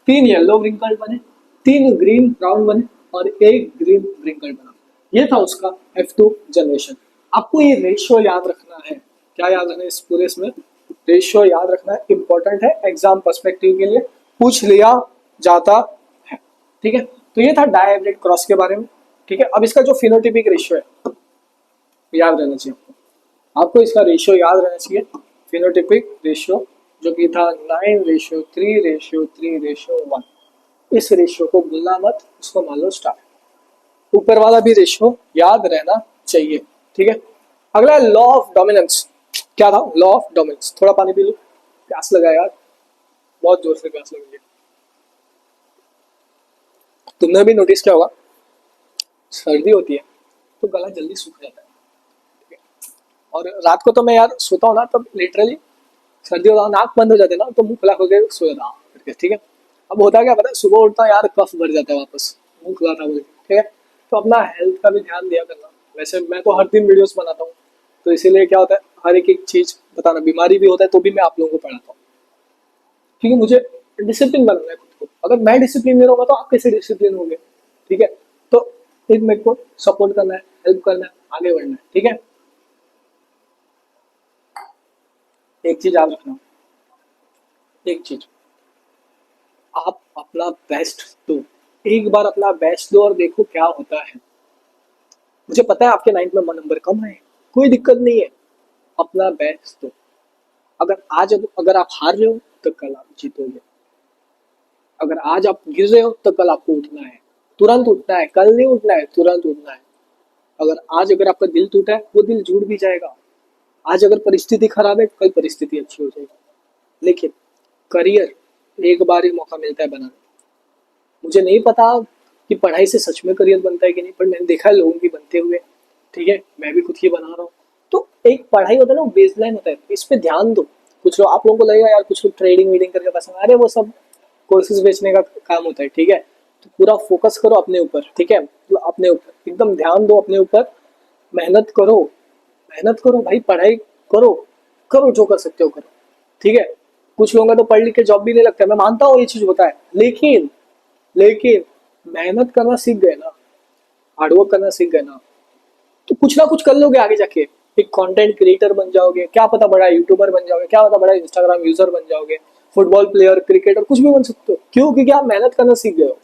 3 येलो व्रिंकल बने, 3 ग्रीन राउंड बने, और 1 ग्रीन व्रिंकल बना। ये था उसका F2 जनरेशन। आपको ये रेशियो याद रखना है, क्या याद रखना है इस पूरे इसमें, रेशियो याद रखना है, इंपॉर्टेंट है, एग्जाम पर्सपेक्टिव के लिए पूछ लिया जाता है। ठीक है, तो ये था डाई हाइब्रिड क्रॉस के बारे में। ठीक है, अब इसका जो फिनोटिपिक रेशियो है याद रहना चाहिए आपको, आपको इसका रेशियो याद रहना चाहिए, फिनोटिपिक रेशियो जो कि था 9:3:3:1। इस रेशियो को भूलना मत, उसको मान लो स्टार। ऊपर वाला भी रेशियो याद रहना चाहिए। ठीक है, अगला लॉ ऑफ डोमिनेंस, क्या था, लॉ ऑफ डोमिनेंस। थोड़ा पानी पी लो, प्यास लगा यार, बहुत जोर से प्यास लगी है। तुमने भी नोटिस किया होगा, सर्दी होती है तो गला जल्दी सूख जाता है, ठीक है? और रात को तो मैं यार सोता हूँ ना, तब लिटरली सर्दी होता, नाक बंद हो जाते ना, तो मुंह खुला करके सो जाता हूँ करके, ठीक है। अब होता क्या पता है, सुबह उठता हूँ यार, कफ भर जाता है वापस, मुंह खुला था बोले, ठीक है। तो अपना हेल्थ का भी ध्यान दिया करना। वैसे मैं तो हर दिन वीडियोस बनाता हूँ, तो इसीलिए क्या होता है, हर एक एक चीज बताना, बीमारी भी होता है तो भी मैं आप लोगों को पढ़ाता हूँ, क्योंकि मुझे डिसिप्लिन बनाना है खुद को। अगर मैं डिसिप्लिन में रहूंगा तो आप कैसे डिसिप्लिन होंगे, ठीक है। तो एक मेरे को सपोर्ट करना है, हेल्प करना है, आगे बढ़ना है, ठीक है। एक चीज याद रखना, एक चीज, आप अपना बेस्ट दो, एक बार अपना बेस्ट दो और देखो क्या होता है। मुझे पता है आपके 9th में नंबर कम है, कोई दिक्कत नहीं है, अपना बेस्ट दो। अगर आज अगर आप हार रहे हो तो कल आप जीतोगे। अगर आज आप गिर रहे हो तो कल आपको उठना है, तुरंत उठना है, कल नहीं उठना है, तुरंत उठना है। अगर आज अगर आपका दिल टूटा है, वो दिल जुड़ भी जाएगा। आज अगर परिस्थिति खराब है, कल परिस्थिति अच्छी हो जाएगी। लेकिन करियर एक बार ही मौका मिलता है बनाने। मुझे नहीं पता कि पढ़ाई से सच में करियर बनता है कि नहीं, पर मैंने देखा है लोगों की बनते हुए, ठीक है। मैं भी खुद की बना रहा हूँ। तो एक पढ़ाई होता है ना, बेसलाइन होता है, इस पे ध्यान दो। कुछ लोग, आप लोगों को लगेगा यार कुछ लोग ट्रेडिंग वीडिंग करके पैसा, अरे वो सब कोर्सेज बेचने का काम होता है, ठीक है। तो पूरा फोकस करो अपने ऊपर, ठीक है, तो अपने ऊपर एकदम ध्यान दो, अपने ऊपर मेहनत करो, मेहनत करो भाई, पढ़ाई करो, करो जो कर सकते हो करो, ठीक है। कुछ लोगों का तो पढ़ लिख के जॉब भी नहीं लगता है, मैं मानता हूँ ये चीज होता है, लेकिन मेहनत करना सीख गए ना, हार्डवर्क करना सीख गए ना, तो कुछ ना कुछ कर लोगे आगे जाके। एक कंटेंट क्रिएटर बन जाओगे, क्या पता बड़ा यूट्यूबर बन जाओगे, क्या पता बड़ा इंस्टाग्राम यूजर बन जाओगे, फुटबॉल प्लेयर, क्रिकेटर, कुछ भी बन सकते हो। क्यों? क्योंकि आप मेहनत करना सीख गए हो,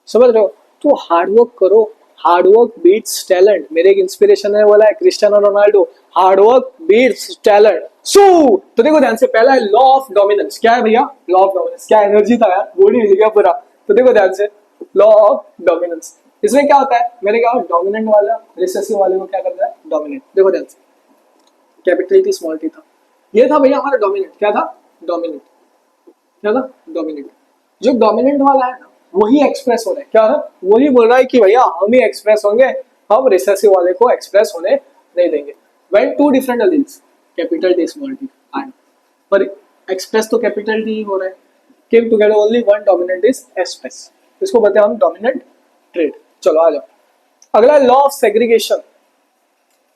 समझ रहे हो। तो हार्डवर्क करो, हार्डवर्क बीट्स टैलेंट। मेरे एक इंस्पिरेशन है, बोला है Cristiano Ronaldo, hard work beats talent. So तो देखो ध्यान से, पहला है लॉ ऑफ डोमिनेंस। क्या है भैया? Law of dominance. क्या एनर्जी था यार, बॉडी हिल गया पूरा। तो देखो ध्यान से, लॉ ऑफ डोमिनेंस, इसमें क्या होता है, मैंने कहा डोमिनेंट वाला रिसेसिव वाले को क्या करता है, डोमिनेट। देखो ध्यान से, कैपिटल टी स्मॉल टी था, ये था भैया हमारा डोमिनेट। क्या था? डोमिनेट। क्या था? डोमिनेट। जो डोमिनेंट वाला है ना, वही एक्सप्रेस हो रहा है। क्या है? वही बोल रहा है कि भैया हम ही एक्सप्रेस होंगे, हम रिसेसिव वाले को एक्सप्रेस होने नहीं देंगे। When two different alleles, capital T small T are, पर एक्सप्रेस तो कैपिटल टी ही हो रहा है, came together only one dominant is express. इसको बोलते हैं हम डोमिनेंट ट्रेड। चलो आ जाओ, अगला लॉ ऑफ सेग्रीगेशन।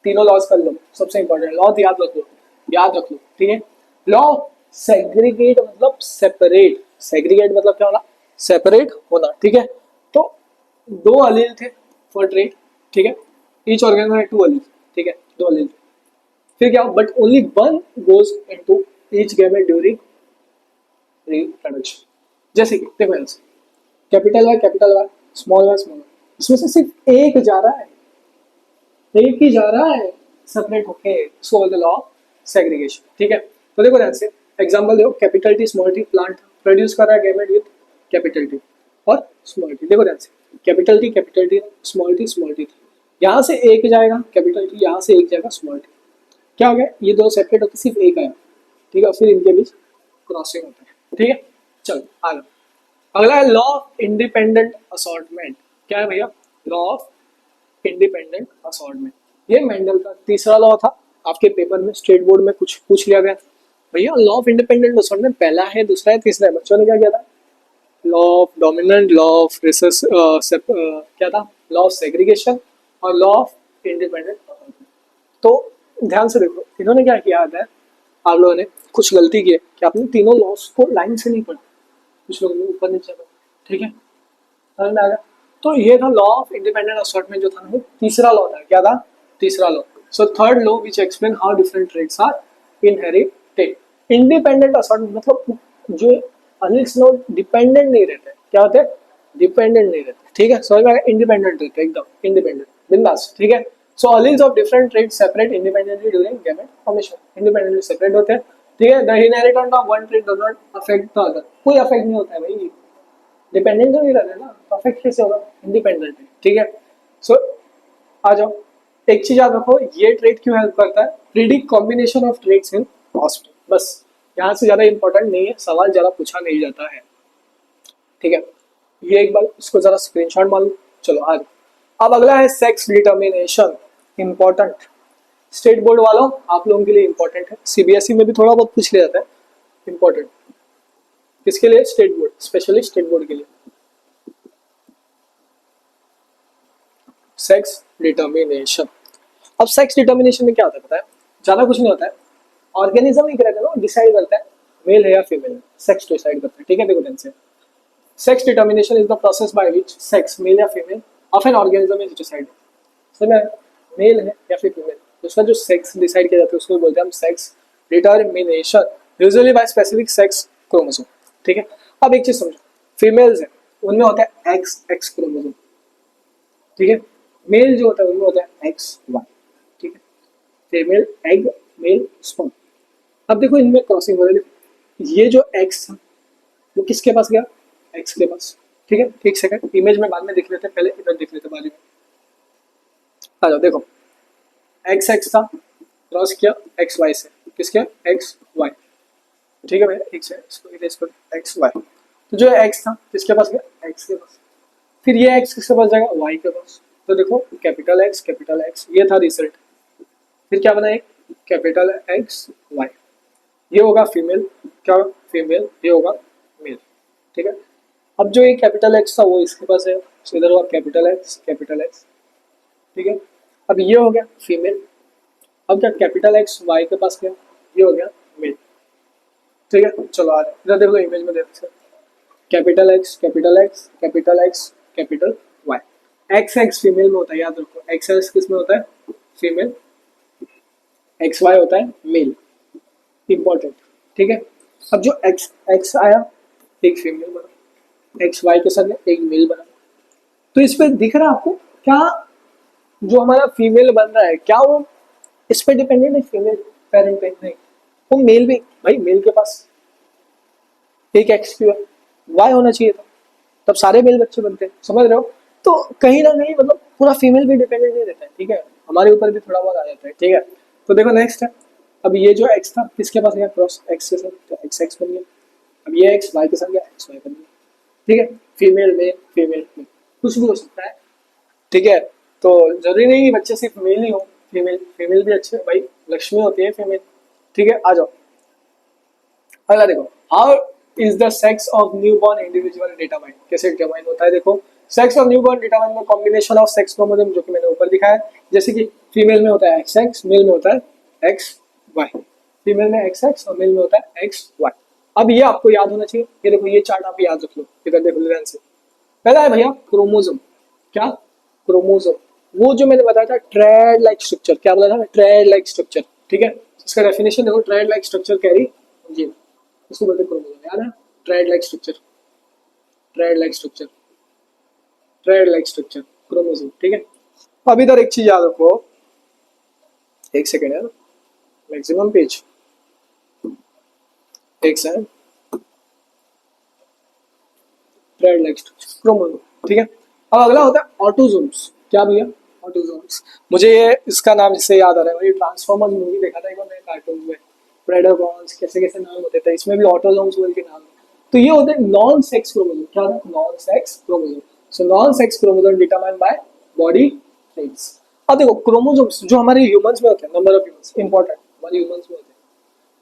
तीनों लॉज कर लो, सबसे इंपॉर्टेंट लॉ याद रख लो, याद रख लो, ठीक है। लॉ सेग्रीगेट मतलब सेपरेट, सेग्रीगेट मतलब क्या होना, सेपरेट होना, ठीक है। तो दो अलील थे फॉर ट्रेड, ठीक है, ईच ऑर्गेनिज्म हैड टू अलील, ठीक है, दो अलील थे। फिर क्या, but only one goes into each gamete during reproduction. जैसे कि देखो ऐसे, कैपिटल वाई, स्मॉल वाई, इसमें से सिर्फ एक जा रहा है, एक ही जा रहा है सेपरेट होके, इसको बोलते लॉ ऑफ सेग्रीगेशन, ठीक है। तो देखो ध्यान से, एग्जांपल देखो, capital T small T plant produce कर रहा है गैमेट विद कैपिटल टी और स्मॉल टी। देखो ध्यान से, कैपिटल टी स्मॉल टी था, यहाँ से एक जाएगा कैपिटल टी, यहाँ से एक जाएगा स्मॉल टी। क्या हो गया, ये दो सेपरेट होकर सिर्फ एक आया, ठीक है, फिर इनके बीच क्रॉसिंग होता है, ठीक है। चलो आगे, अगला है लॉ ऑफ इंडिपेंडेंट असॉर्टमेंट। क्या है भैया? Law of independent assortment. ये मेंडल का तीसरा लॉ था, आपके पेपर में स्टेट बोर्ड में कुछ पूछ लिया गया था भैया, लॉ ऑफ इंडिपेंडेंट असॉर्टमेंट पहला है, दूसरा है, तीसरा है। बच्चों ने क्या किया था, law of dominant, law of recess, क्या था, लॉ ऑफ सेग्रीगेशन और लॉ ऑफ इंडिपेंडेंट असॉर्टमेंट। तो ध्यान से देखो, इन्होंने क्या किया है, आप लोगों ने कुछ गलती की है कि आपने तीनों लॉस को लाइन से नहीं पढ़ा, कुछ लोगों ने ऊपर नीचे पढ़ा, ठीक है, समझ में आ गया। तो ये था लॉ ऑफ इंडिपेंडेंट असॉर्टमेंट, जो था ना, तीसरा लॉ था। क्या था? तीसरा law. So third law which explain how different traits are inherited. Independent assortment मतलब जो अनिल्स लोग डिपेंडेंट नहीं रहते। क्या होते हैं? डिपेंडेंट नहीं रहते, ठीक है, समझ में आ गया। इंडिपेंडेंट रहते, एकदम इंडिपेंडेंट, बिंदास, ठीक है। So alleles of different traits separate independently during gamete formation. Independently separate होते हैं, ठीक है। The inheritance of one trait does not affect the other. कोई अफेक्ट नहीं होता है भाई, डिपेंडेंट तो नहीं रहते ना, परफेक्ट कैसे होगा, इंडिपेंडेंट है, ठीक है। सो आ जाओ, एक चीज याद रखो, ये ट्रेड क्यों हेल्प करता है, predict combination of traits in cost. बस यहाँ से ज्यादा इंपॉर्टेंट नहीं है, सवाल ज्यादा पूछा नहीं जाता है, ठीक है। ये एक बार इसको जरा स्क्रीनशॉट मान लो। चलो आ जाओ, अब अगला है sex determination, important. State board वालों आप लोगों के लिए इंपॉर्टेंट है, सीबीएसई में भी थोड़ा बहुत पूछ लिया जाता है, इंपॉर्टेंट किसके लिए, state board, specially state board के लिए। Sex determination. अब सेक्स डिटर्मिनेशन में क्या होता है पता है, ज्यादा कुछ नहीं होता है, ऑर्गेनिज्म ही करता है ना, डिसाइड करता है मेल है या फीमेल, सेक्स डिसाइड करता है, ठीक है। देखो ध्यान से, sex determination is the process by which sex male या female of an organism is decided. समझ मेल है या फिर फीमेल, उसका जो सेक्स डिसाइड किया जाता है उसको बोलते हैं हम sex determination, usually by specific sex chromosome, ठीक है। अब एक चीज समझो, फीमेल्स है उनमें होता है एक्स एक्स क्रोमोसोम, ठीक है। मेल जो होता है उनमें होता है एक्स वाई, ठीक है। Female egg, mail sperm. अब देखो इनमें क्रॉसिंग हो रही है, ये जो एक्स था वो किसके पास गया, एक्स के पास, ठीक है। एक सेकंड, इमेज में बाद में देख लेते हैं, पहले इधर देख लेते हैं बाजू में। आ जाओ, देखो एक्स एक्स था, क्रॉस किया एक्स वाई से, किसके, एक्स वाई, ठीक है भैया। एक्स है, इसको इरेज कर, एक्स वाई। तो जो एक्स था किसके पास गया, एक्स के पास। फिर ये एक्स किसके पास जाएगा, वाई के पास। तो देखो कैपिटल एक्स, ये था रिजल्ट। फिर क्या बना, एक कैपिटल एक्स वाई, ये होगा फीमेल, क्या फीमेल, ये होगा मेल, ठीक है। अब जो ये कैपिटल एक्स था वो इसके पास है, तो इधर होगा कैपिटल एक्स, ठीक है। अब ये हो गया फीमेल, अब क्या कैपिटल एक्स वाई के पास गया, ये हो गया मेल, ठीक है। चलो आ जाओ इधर, देखो इमेज में देखो, capital X capital Y. X X female में होता है, याद रखो, एक्स एक्स किस में होता है, फीमेल, एक्स वाई होता है मेल, इंपॉर्टेंट, ठीक है। अब जो एक्स एक्स आया एक फीमेल बना, एक्स वाई के साथ एक मेल बना। तो इस पे दिख रहा है आपको क्या, जो हमारा फीमेल बन रहा है क्या वो इस पे डिपेंडेंट है, फीमेल पेरेंट पे नहीं, वो मेल भी, भाई मेल के पास एक एक्स क्यों है, वाई होना चाहिए था, तब सारे मेल बच्चे बनते हैं, समझ रहे हो। तो कहीं ना कहीं मतलब पूरा फीमेल भी डिपेंडेंट नहीं रहता है, ठीक है, हमारे ऊपर भी थोड़ा बहुत आ जाता है, ठीक है। तो देखो नेक्स्ट है, अब ये जो एक्स था किसके पास गया, क्रॉस एक्स के साथ, तो एक्स एक्स बन गया। अब ये एक्स वाई के साथ गया, एक्स वाई बन गया, ठीक है। फीमेल में कुछ भी हो सकता है, ठीक है। तो जरूरी नहीं कि बच्चे सिर्फ मेल ही हो, फीमेल भी अच्छे भाई, लक्ष्मी होती है फीमेल, ठीक है। आ जाओ अगला, देखो how is the sex of newborn individual determine, कैसे डिटरमाइन होता है। देखो सेक्स ऑफ न्यूबॉर्न डिटरमाइन में कॉम्बिनेशन ऑफ सेक्स क्रोमोसोम, जो कि मैंने ऊपर दिखाया है, जैसे कि फीमेल में होता है एक्स एक्स, मेल में होता है एक्स वाई, फीमेल में एक्स एक्स और मेल में होता है एक्स वाई। अब ये आपको याद होना चाहिए, ये देखो ये चार्ट आप याद रख लो, इधर देखो ध्यान से। पहला है भैया क्रोमोसोम, क्या क्रोमोसोम, वो जो मैंने बताया था ट्रेड लाइक स्ट्रक्चर, क्या बताया था, ट्रेड लाइक स्ट्रक्चर, ठीक है। इसका डेफिनेशन देखो, ट्रेड लाइक स्ट्रक्चर कैरी जी, इसको बोलते हैं क्रोमोसोम, याद है, thread like structure, trade like structure, trade like structure chromosome, ठीक है। अब इधर एक चीज याद रखो, एक सेकेंड यार, मैक्सिमम पेज, एक second, trade like structure chromosome, ठीक है। अब अगला होता है ऑटोजोम्स, क्या भैया, ऑटोजोम्स। मुझे ये इसका नाम इससे याद आ रहा है, मुझे ट्रांसफॉर्मर्स मूवी देखा था एक बार मैंने कार्टून में, प्रेडेटर्स कैसे कैसे नाम होते थे, इसमें भी ऑटोजोम्स बोल के नाम है। तो ये होते हैं नॉन सेक्स क्रोमोसोम, क्या होता है, non sex chromosome. So non sex chromosome determined by body traits. अब देखो क्रोमोसोम्स जो हमारे ह्यूमंस में होते हैं, नंबर ऑफ ह्यूमंस इंपॉर्टेंट, हमारे ह्यूमंस में होते हैं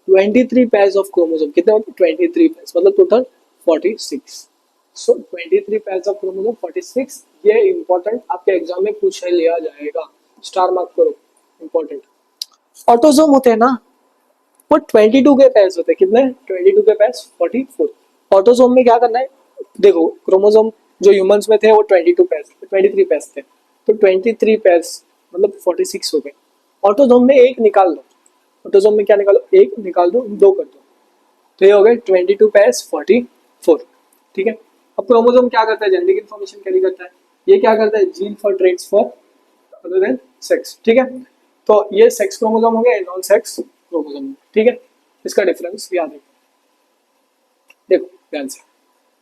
23 पेयर्स ऑफ क्रोमोसोम, कितने होते हैं 23 पेयर्स, मतलब total 46। So 23 pairs of chromosome 46, ये इंपॉर्टेंट आपके एग्जाम में पूछ लिया जाएगा, स्टार मार्क करो, इंपॉर्टेंट। ऑटोजोम होते हैं ना, वो 22 के पेयर्स होते हैं, कितने 22 के पेयर्स 44। ऑटोजोम में क्या करना है, देखो क्रोमोसोम जो ह्यूमंस में थे वो 22 पेयर्स, 23 पेयर्स थे, तो 23 पेयर्स मतलब 46 हो गए। ऑटोजोम में एक निकाल दो, ऑटोजोम में क्या निकालो, एक निकाल दो, दो कर दो, तो ये हो गए 22 पेयर्स 44, ठीक है। अब क्रोमोसोम क्या करता है, जेनेटिक इन्फॉर्मेशन कैरी करता है, ये क्या करता है, gene for traits for other than sex, ठीक है। तो ये सेक्स क्रोमोसोम हो गया, नॉन सेक्स क्रोमोसोम, ठीक है। इसका डिफरेंस याद रखो, देखो ध्यान से,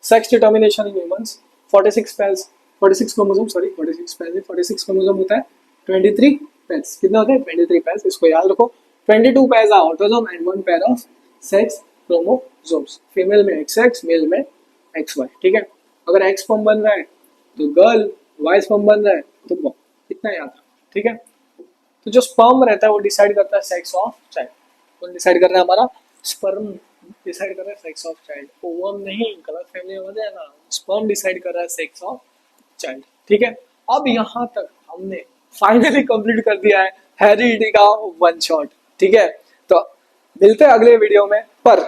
sex determination in humans 46 pairs, 46 chromosome, sorry 46 pairs, 46 chromosome होता है, 23 पेयर्स, कितना होता है 23 पेयर्स, इसको याद रखो। 22 pairs are autosome and 1 pair of sex chromosomes, female में XX, मेल में XY, ठीक है। अगर X फॉर्म बन रहा है तो गर्ल, Y फॉर्म बन रहा है तो बॉय, इतना याद रखो, ठीक है। तो जो स्पर्म रहता है वो डिसाइड करता है सेक्स ऑफ चाइल्ड। कौन डिसाइड कर रहा है? हमारा स्पर्म डिसाइड कर रहा है सेक्स ऑफ चाइल्ड। ओवम नहीं, गलत फैमिली में मत जाना। स्पर्म डिसाइड कर रहा है सेक्स ऑफ चाइल्ड। ठीक है, अब यहाँ तक हमने फाइनली कंप्लीट कर दिया है हैरी का वन शॉट। ठीक है, तो मिलते हैं अगले वीडियो में, पर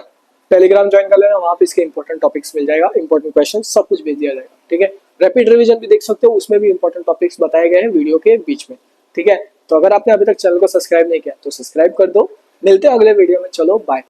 टेलीग्राम ज्वाइन कर लेना, वहां पे इसके इंपॉर्टेंट टॉपिक्स मिल जाएगा, इंपॉर्टेंट क्वेश्चन सब कुछ भेज दिया जाएगा। ठीक है, रैपिड रिवीजन भी देख सकते हो, उसमें भी इंपॉर्टेंट टॉपिक्स बताए गए हैं वीडियो के बीच में। ठीक है, तो अगर आपने अभी तक चैनल को सब्सक्राइब नहीं किया तो सब्सक्राइब कर दो। मिलते हैं अगले वीडियो में, चलो बाय।